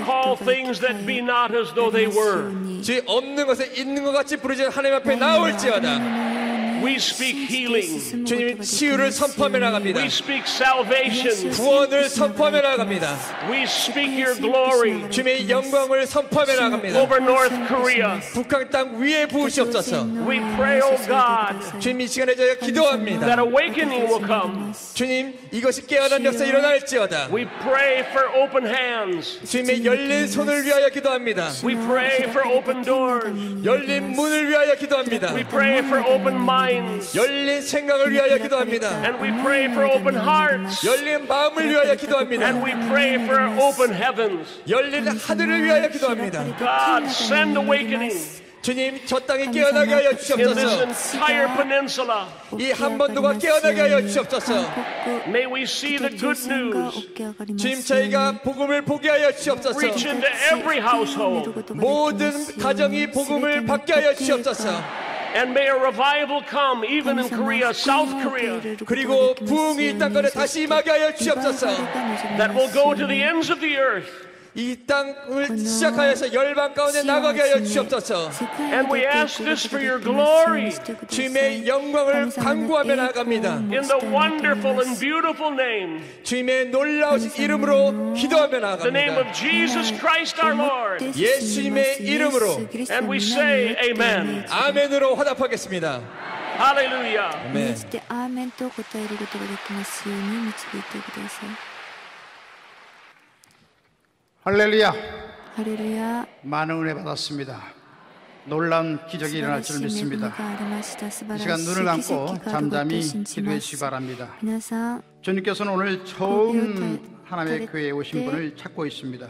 call things that be not as though they were. 주 없는 것을 있는 것 같이 부르짖는 하나님 앞에 나올지어다. We speak healing. 주님, 치유를 선포하며 나갑니다. We speak salvation. 구원을 선포하며 나갑니다. We speak your glory 주님의 영광을 선포하며 나갑니다. over North Korea. 북한 땅 위에 부으시옵소서. We pray, oh God, 주님, 이 시간에 저희가 기도합니다. that awakening will come. 주님, 이것이 깨어난 역사 일어날지어다. We pray for open hands. 주님의 열린 손을 위하여 기도합니다. We pray for open doors. 열린 문을 위하여 기도합니다. We pray for open minds. 열린 생각을 위하여 기도합니다. And we pray for open hearts. 열린 마음을 위하여 기도합니다. And we pray for open heavens. 열린 하늘을 위하여 기도합니다. God, send awakening 주님, 저 땅이 깨어나게 하여 in this 주시옵소서. entire peninsula. 이 한반도가 깨어나게 하여 주시옵소서. May we see the good news 주님, 저희가 복음을 보게 하여 주시옵소서. reach into every household. 모든 가정이 복음을 받게 하여 주시옵소서. And may a revival come even in Korea, South Korea, 그리고 부흥이 이 땅간에 다시 임하게 하여 주시옵소서. that will go to the ends of the earth. 이 땅을 시작하여서 열방 가운데 나가게 하여 주시옵소서. And we ask this for your glory 주님의 영광을 간구하며 나갑니다. in the wonderful and beautiful name, 주님의 놀라우신 이름으로 기도하며 the name of 나갑니다. Jesus Christ our Lord. 예수님의 이름으로. And we say amen. 아멘으로 화답하겠습니다. Hallelujah. 아멘. アーメンと答えることができますように導いてください。 할렐루야. 할렐루야. 많은 은혜 받았습니다. 놀라운 기적이 일어날 줄 믿습니다. 이 시간 눈을 감고 잠잠히 기도해 주시기 바랍니다. 주님께서는 오늘 처음 하나님의 교회에 오신 분을 찾고 있습니다.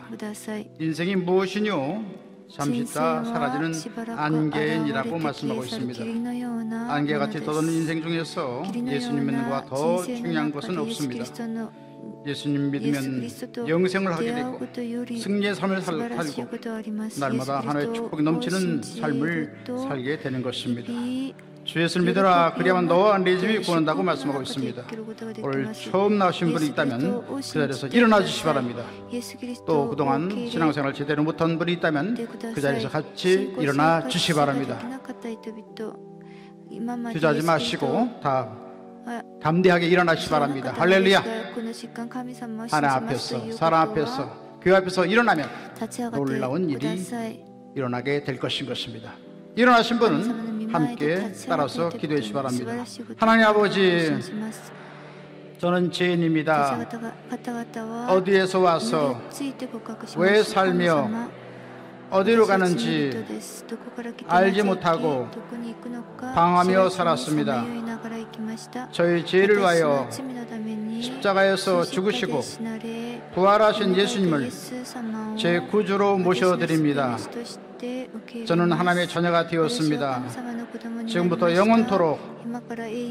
인생이 무엇이뇨? 잠시 있다 사라지는 안개인이라고 말씀하고 있습니다. 안개같이 떠도는 인생 중에서 예수님 믿는 것과 더 중요한 것은 없습니다. 예수님 믿으면 영생을 하게 되고 승리의 삶을 살고 날마다 하나님의 축복이 넘치는 삶을 살게 되는 것입니다. 주 예수를 믿어라, 그리하면 너와 네 집이 구원한다고 말씀하고 있습니다. 오늘 처음 나오신 분이 있다면 그 자리에서 일어나 주시기 바랍니다. 또 그동안 신앙생활을 제대로 못한 분이 있다면 그 자리에서 같이 일어나 주시기 바랍니다. 주저하지 마시고 다 담대하게 일어나시기 바랍니다. 할렐루야. 하나님 앞에서, 사람 앞에서, 교회 앞에서 일어나면 놀라운 일이 일어나게 될 것입니다. 일어나신 분은 함께 따라서 기도해 주시기 바랍니다. 하나님 아버지, 저는 죄인입니다. 어디에서 와서 왜 살며 어디로 가는지 알지 못하고 방황하며 살았습니다. 저희 죄를 위하여 십자가에서 죽으시고 부활하신 예수님을 제 구주로 모셔드립니다. 저는 하나님의 자녀가 되었습니다. 지금부터 영원토록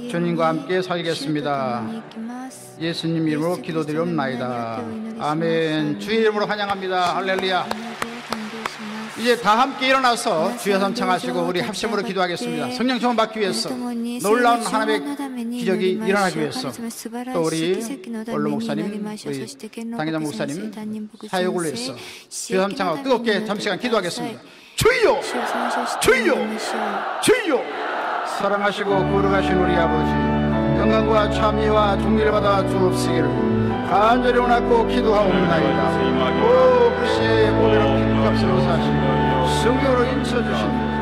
주님과 함께 살겠습니다. 예수님 이름으로 기도드리옵나이다. 아멘. 주의 이름으로 환영합니다. 할렐루야. 이제 다 함께 일어나서 주여 삼창하시고 우리 합심으로 기도하겠습니다. 성령 충만 받기 위해서, 놀라운 하나님의 기적이 일어나기 위해서, 또 우리 원로 목사님, 우리 당회장 목사님 사역을 위해서 주여 삼창하고 뜨겁게 잠시간 기도하겠습니다. 주여! 주여! 주여! 사랑하시고 거룩하신 우리 아버지, 영광과 참의와 존귀를 받아 주옵시기를 간절히 원하고 기도하옵나이다. 오 그리스도의 보배로 기값으로 사시고 성령으로 인쳐주신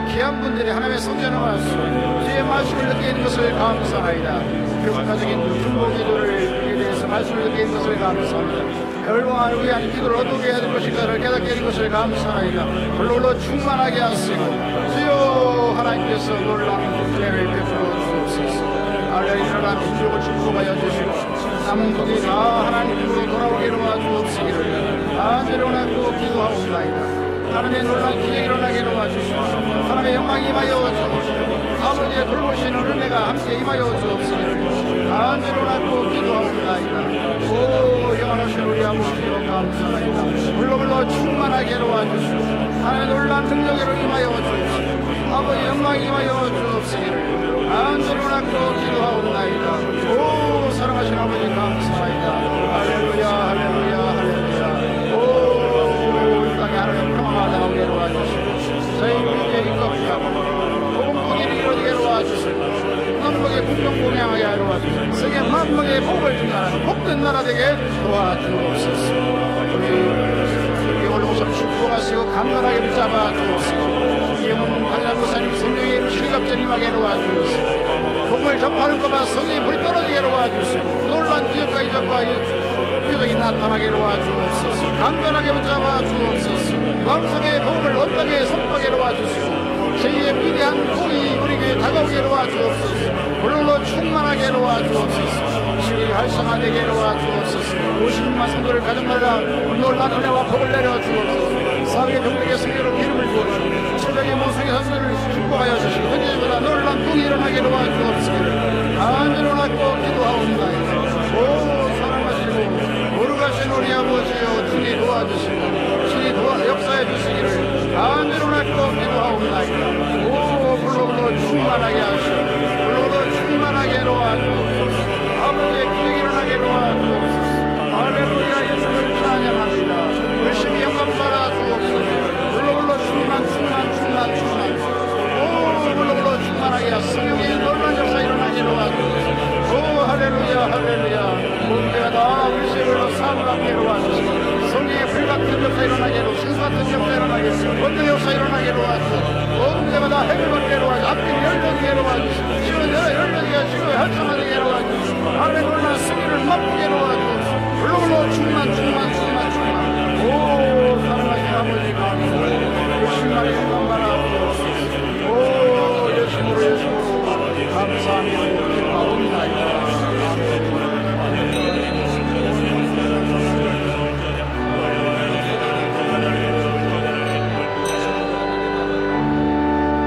귀한 분들이 하나님의 성전을 와서 주의 말씀을 듣게 있는 것을 감사하이다. 교국가적인 중보 기도를 위해 대해서 말씀을 듣게 있는 것을 감사합니다. 열광하는 우리 한 기도를 어떻게 해야 될 것인가를 깨닫게 해준 것을 감사하나이다. 홀로 충만하게 하시고 주여 하나님께서 놀라운 은혜를 베풀어 주옵소서. 알레 일어난 민족을 축복하여 주시고 남북이 다 하나님으로 돌아오게 도와 주옵시기를 간절히 원하고 기도하옵나이다. 하나님의 놀라운 기적이 일어나게 도와주시고 하나님의 영광이 임하여 주옵시고 아버지의 돌보시는 은혜가 함께 임하여 주옵시기를 간절히 원하고 기도하옵나이다. 오 영원하신 우리 아버지여 감사합니다. 물로 충만하게 도와주시고 하나님의 놀라운 능력으로 임하여 주옵시고 아버지 영광이 임하여 주옵시기를 간절히 원하고 기도하옵나이다. 오 사랑하신 아버지 감사합니다. 할렐루야 할렐루야 할렐루야. 오 땅에 하나님 평화가 도와주시고 저희 민족의 인격하고 복음보기를 이루게 도와주시고 남북의 공평 공양하게 하여 도와주시고 세계 만국의 복을 주는 나라 복된 나라 되게 도와주옵소서. 우리 올로서 축복하시고 강건하게 붙잡아 주옵소서. 이영은 달라고사님 성령의 실갑전이 임하게 도와주옵소서. 복음을 접하는 것만 성령의 불이 떨어지게 도와주시고 놀란 기적과 이적과 표적이 나타나게 도와주옵소서. 강건하게 붙잡아 주옵소서. 왕성의 복음을 온 땅에 선포하게 도와주시고 제2의 위대한 복이 우리 교회에 다가오게 도와주옵소서. 물로 충만하게 도와주옵소서. 시기 활성화되게 도와주옵소서. 50만 성도를 가정마다 놀란 은혜와 복을 내려주옵소서. 사회의 병력의 승리로 기름을 부어주시고 천장의 모성의 선수를 축복하여 주시고 현재보다 놀란 복이 일어나게 도와주옵시기를 간절히 원하고 기도하옵나이다. 오 사랑하시고 거룩하신 우리 아버지여 주님 도와주시고 주님 역사해 주시기를 간절히 원하고 기도하옵나이다. 오 불로 충만하게 하시고 불로 충만하게 도와주옵소서. 아버지의 기적이 일어나게 도와주옵소서. 할렐루야 예수를 찬양합니다. 열심히 영광 받아 주옵소서. 불로 충만 오 불로 충만하게 하소서. 성령의 놀라운 역사 일어나게 도와주옵소서. 오 할렐루야 할렐루야. 모두가 다 불씨로 사물 앞에 도와주시고 성령의 불같은 역사 일어나게 하고 신수 같은 역사 일어나게 하고 원대 역사 일어나게 도와주시고 모든 데마다 해결받게 도와주시고 앞길이 열려지게 도와주시고 지원 열려지게 하시고 활성화되게 도와주시고 하늘의 놀라운 승리를 맛보게 도와주시고 불로 충만 오 사랑하신 아버지 감사합니다. 예수님만의 영광 바라옵소서. 오 예수님으로 감사합니다. 기도하옵나이다.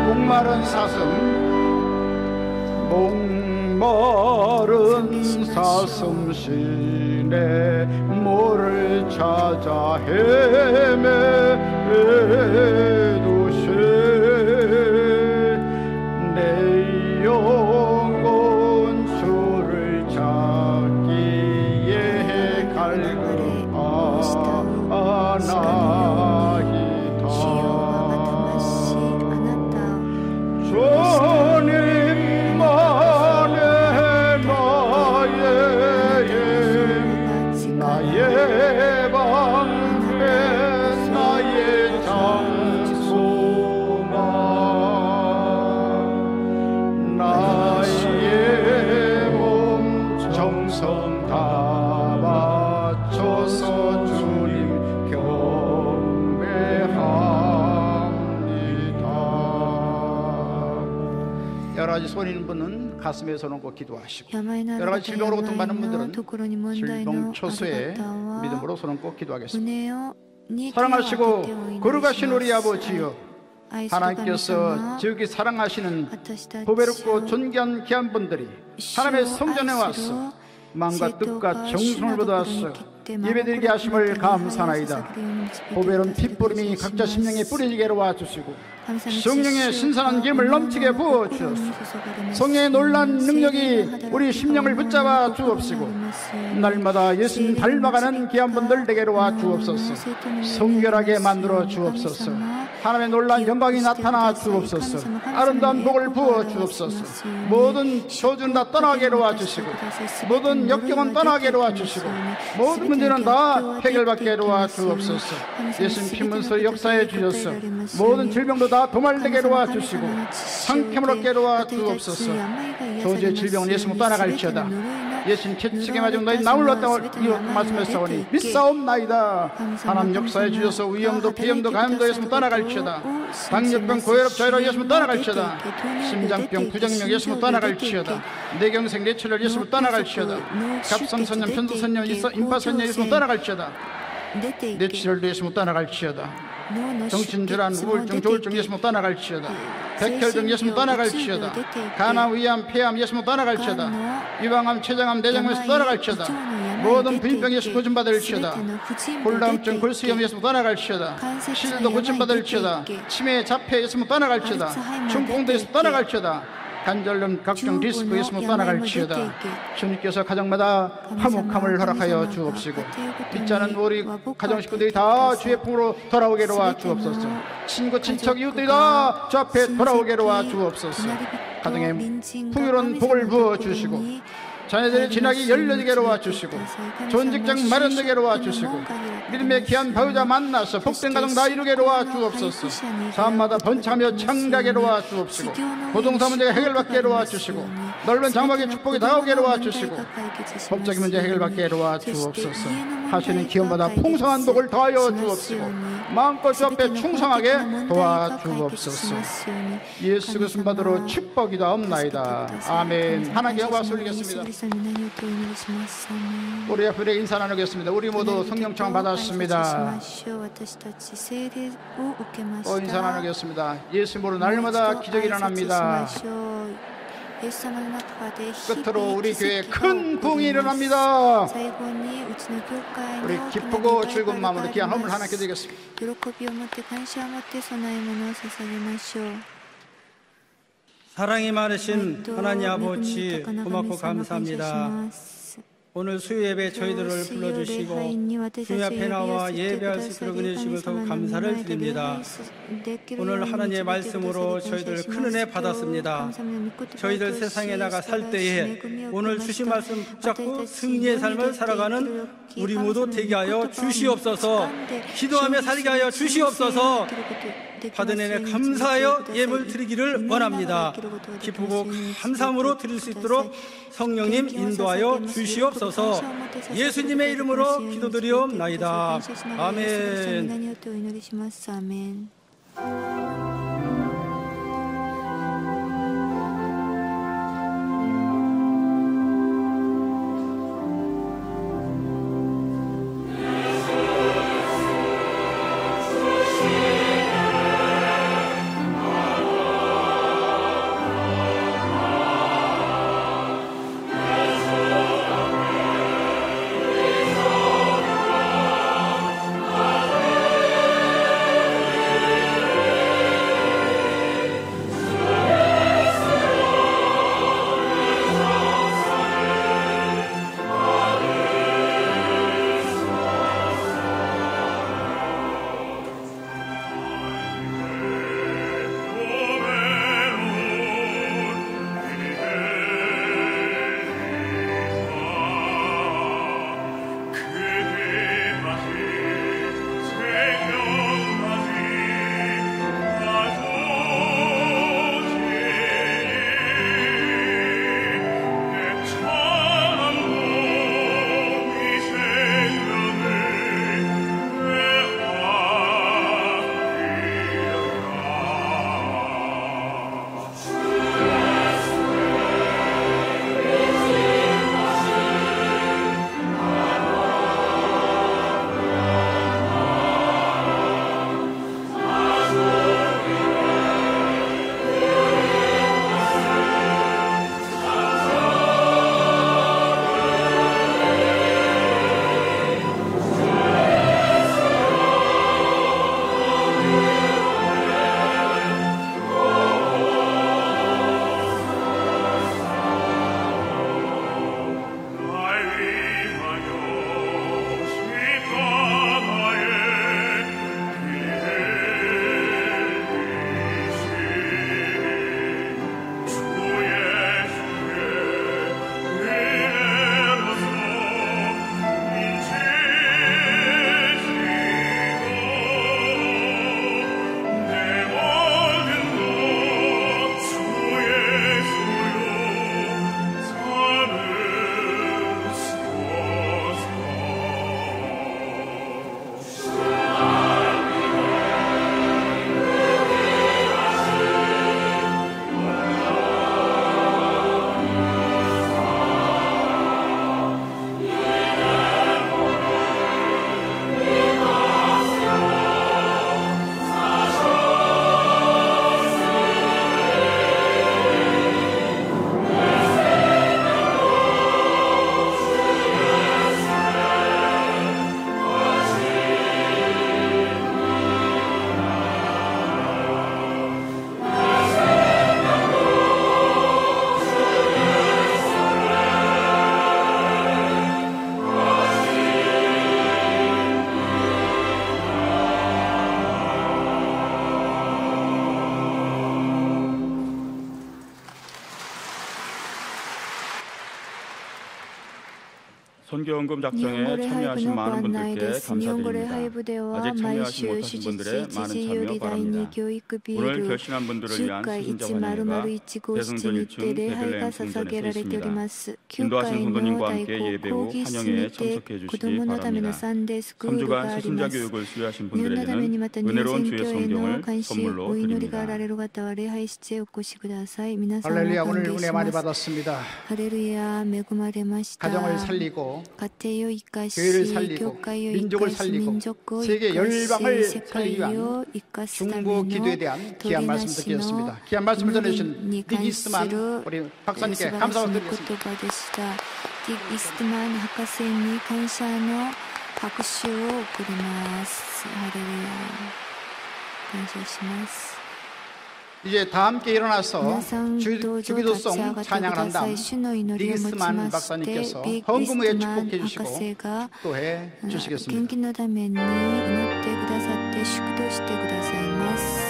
목마른 사슴 시내 모를 찾아 헤매도시 내 영혼 주를 찾기에 갈급하나이다. 나의 방패 나의 장소만 나의 몸 정성 다 바쳐서 주님 경배합니다. 여러 가지 손 있는 분은 가슴에 손얹고 기도하시고 여러 가지 질병으로 고통받는 분들은 질병 초소에 믿음으로 손얹고 기도하겠습니다. 사랑하시고 거룩하신 우리 아버지여 하나님께서 지극히 사랑하시는 보배롭고 존귀한 귀한 분들이 하나님의 성전에 와서 마음과 뜻과 정성을 받아서 예배드리게 하심을 감사하나이다. 보배로운 핏부름이 각자 심령에 뿌려지게 도와주시고 성령의 신선한 기름을 넘치게 부어주옵소서. 성령의 놀란 능력이 우리 심령을 붙잡아 주옵시고 날마다 예수님 닮아가는 귀한 분들 되게 도와주옵소서. 성결하게 만들어 주옵소서. 하나님의 놀란 영광이 나타나 주옵소서. 아름다운 복을 부어 주옵소서. 모든 조주는 다 떠나게 도와주시고 모든 역경은 떠나게 도와주시고 모든 문제는 다 해결받게 도와주옵소서. 예수님 피문서 역사해 주셔서 모든 질병도 다 도말되게 도와주시고 상쾌함을 얻게 도와주옵소서. 조주의 질병은 예수님 떠나갈지어다. 예수님 채찍에 맞은 너희 나물 났다고 말씀하셨사오니 믿사옵나이다. 하나님 역사해 주셔서 위염도 비염도 감염도 예수님 떠나갈지어다. 당뇨병 고혈압 저혈압 예수님 떠나갈지어다. 심장병 부정명 예수님 떠나갈지어다. 뇌경색 뇌출혈 예수님 떠나갈지어다. 갑상선염 편도선염 임파선염 예수님 떠나갈지어다. 뇌출혈도 예수님 떠나갈지어다. 정신질환 우울증 조울증 예수님 떠나갈지어다. 백혈증 예수님 떠나갈지어다. 간암 위암 폐암 예수님 떠나갈지어다. 유방암 췌장암 내장암 예수님 떠나갈지어다. 모든 불병 예수님 고침받을지어다. 골다공증 골수염 예수님 떠나갈지어다. 실도 고침받을지어다. 치매 자폐 예수님 떠나갈지어다. 중풍도 예수님 떠나갈지어다. 관절염 각종 리스크 예수님 떠나갈지어다. 주님께서 가정마다 화목함을 허락하여 주옵시고 있자는 우리 가정 식구들이 다 주의 품으로 돌아오게 도와 주옵소서. 친구 친척 이웃들이 다 주 앞에 돌아오게 도와 주옵소서. 가정에 풍요로운 복을 부어 주시고 자녀들의 진학이 열려지게 도와주시고 좋은 직장 마련되게 도와주시고 믿음의 귀한 배우자 만나서 복된 가정 다 이루게 도와주옵소서. 사업마다 번창하며 창대하게 도와주옵시고 부동산 문제가 해결받게 도와주시고 넓은 장막의 축복이 다가오게 도와주시고 법적인 문제 해결받게 도와주옵소서. 하시는 기원마다 풍성한 복을 더하여 주옵시고 마음껏 주 앞에 충성하게 도와주옵소서. 예수 그리스도 받으러 축복이다옵나이다. 아멘. 하나님께 영광 올리겠습니다. 우리 앞에 인사 나누겠습니다. 우리 모두 성령 충만 받았습니다. 인사 나누겠습니다. 예수님으로 날마다 기적이 일어납니다. 끝으로 우리 교회에 큰 부흥이 일어납니다. 우리 기쁘고 즐거운 마음으로 귀한 헌물 하나님께 드리겠습니다. 사랑이 많으신 하나님 아버지 고맙고 감사합니다. 오늘 수요 예배 저희들을 불러주시고 주님 앞에 나와 예배할 수 있도록 은혜 주심을 더욱 감사를 드립니다. 오늘 하나님의 말씀으로 저희들 큰 은혜 받았습니다. 저희들 세상에 나가 살 때에 오늘 주신 말씀 붙잡고 승리의 삶을 살아가는 우리 모두 되게 하여 주시옵소서. 기도하며 살게 하여 주시옵소서. 받은 은혜 감사하여 예물 드리기를 원합니다. 기쁘고 감사함으로 드릴 수 있도록 성령님 인도하여 주시옵소서. 예수님의 이름으로 기도드리옵나이다. 아멘. 선교헌금 작정에 참여하신 많은 분들께 감사드립니다. 아직 참여하지 못하신 분들의 많은 참여 바랍니다. 오늘 결신한 분들을 위한 수신자 환영회가 대성전 1층 베들레헴 성전에 서 있습니다. 인도하신 성도님과 함께 예배 후 환영회에 참석해 주시기 바랍니다. 3주간 수신자 교육을 수료하신 분들에게는 은혜로운 주의 성경을 선물로 드립니다. 할렐루야. 오늘 은혜 많이 받았습니다. 가정을 살리고 교회를 살리고 민족을 살리고 세계 열방을 살리기 위한 중보 기도에 대한 귀한 말씀 듣겠습니다. 귀한 말씀을 전해주신 닉 이스트만 우리 박사님께 감사 드리겠습니다. ディイストマン博士に感謝の拍手を送ります。ハレルヤ。感謝します。 이제 다 함께 일어나서 주기도송 찬양을 한 다음 닉이스만 박사님께서 헌금에 축복해 주시고 또 해 주시겠습니다. 献金のために祈ってくださって祝祷してくださいます。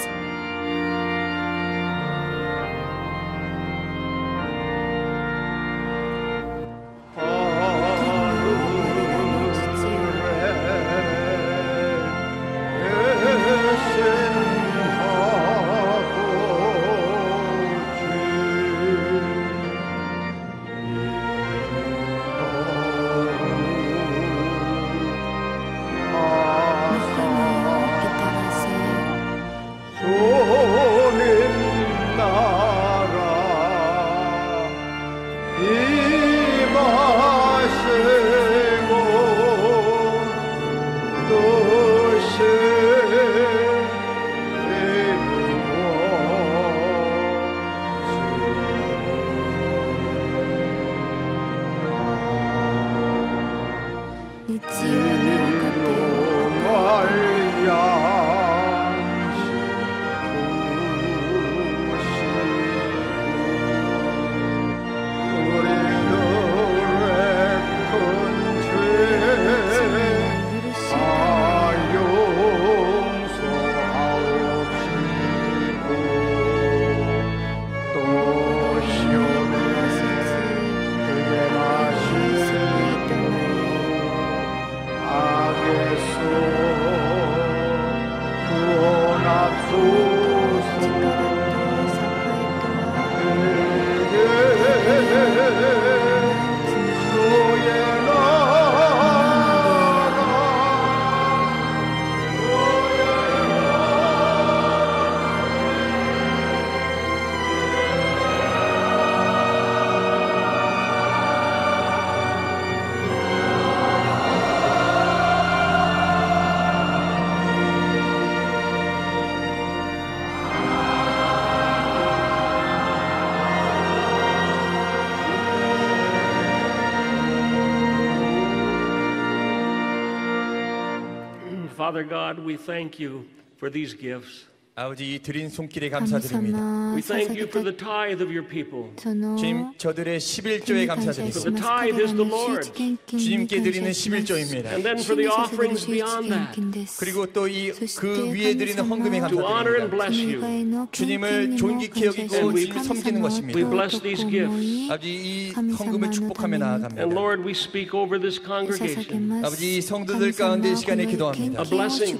Father God, we thank you for these gifts. 아버지 이 드린 손길에 감사드립니다. We thank you for the tithe of your people. 주님 저들의 11조에 감사드립니다. The tithe is the Lord. 주님께 드리는 11조입니다. And then for the offerings beyond that. 그리고 또 그 위에 드리는 헌금에 To honor and 감사드립니다. bless you. 주님을 존귀케 여기고 주님을 섬기는 것입니다. We bless these gifts. 아버지 이 헌금을 축복하며 나아갑니다. And Lord, we speak over this congregation. 아버지 이 성도들 가운데 이 시간에 기도합니다. A blessing.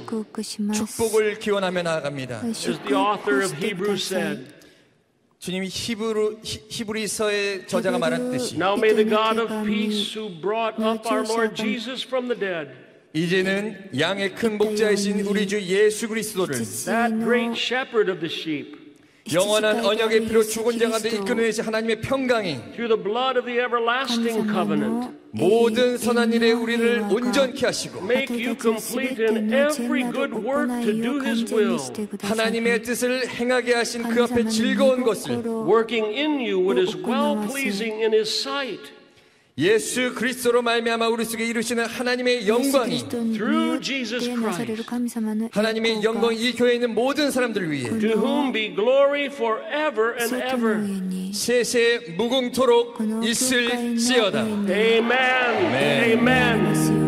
축복을 기원하며 나아갑니다. As the author of Hebrews said, 주님이 히브리서의 저자가 말했듯이 Now may the God of peace who brought up our Lord Jesus from the dead, 이제는 양의 큰 목자이신 우리 주 예수 그리스도를 that great shepherd of the sheep, 영원한 언약의 피로 죽은 자 가운데 이끌어내신 하나님의 평강이 through the blood of the everlasting covenant, 모든 선한 일에 우리를 온전케 하시고 make you complete in every good work to do His will, 하나님의 뜻을 행하게 하신 그 앞에 즐거운 것을 working in you what is well pleasing in His sight. 예수 그리스도로 말미암아 우리 속에 이루시는 하나님의 영광이 Through Jesus Christ, 하나님의 영광 이 교회에 있는 모든 사람들을 위해 to whom be glory forever and ever. 세세 무궁토록 있을지어다. Amen. Amen.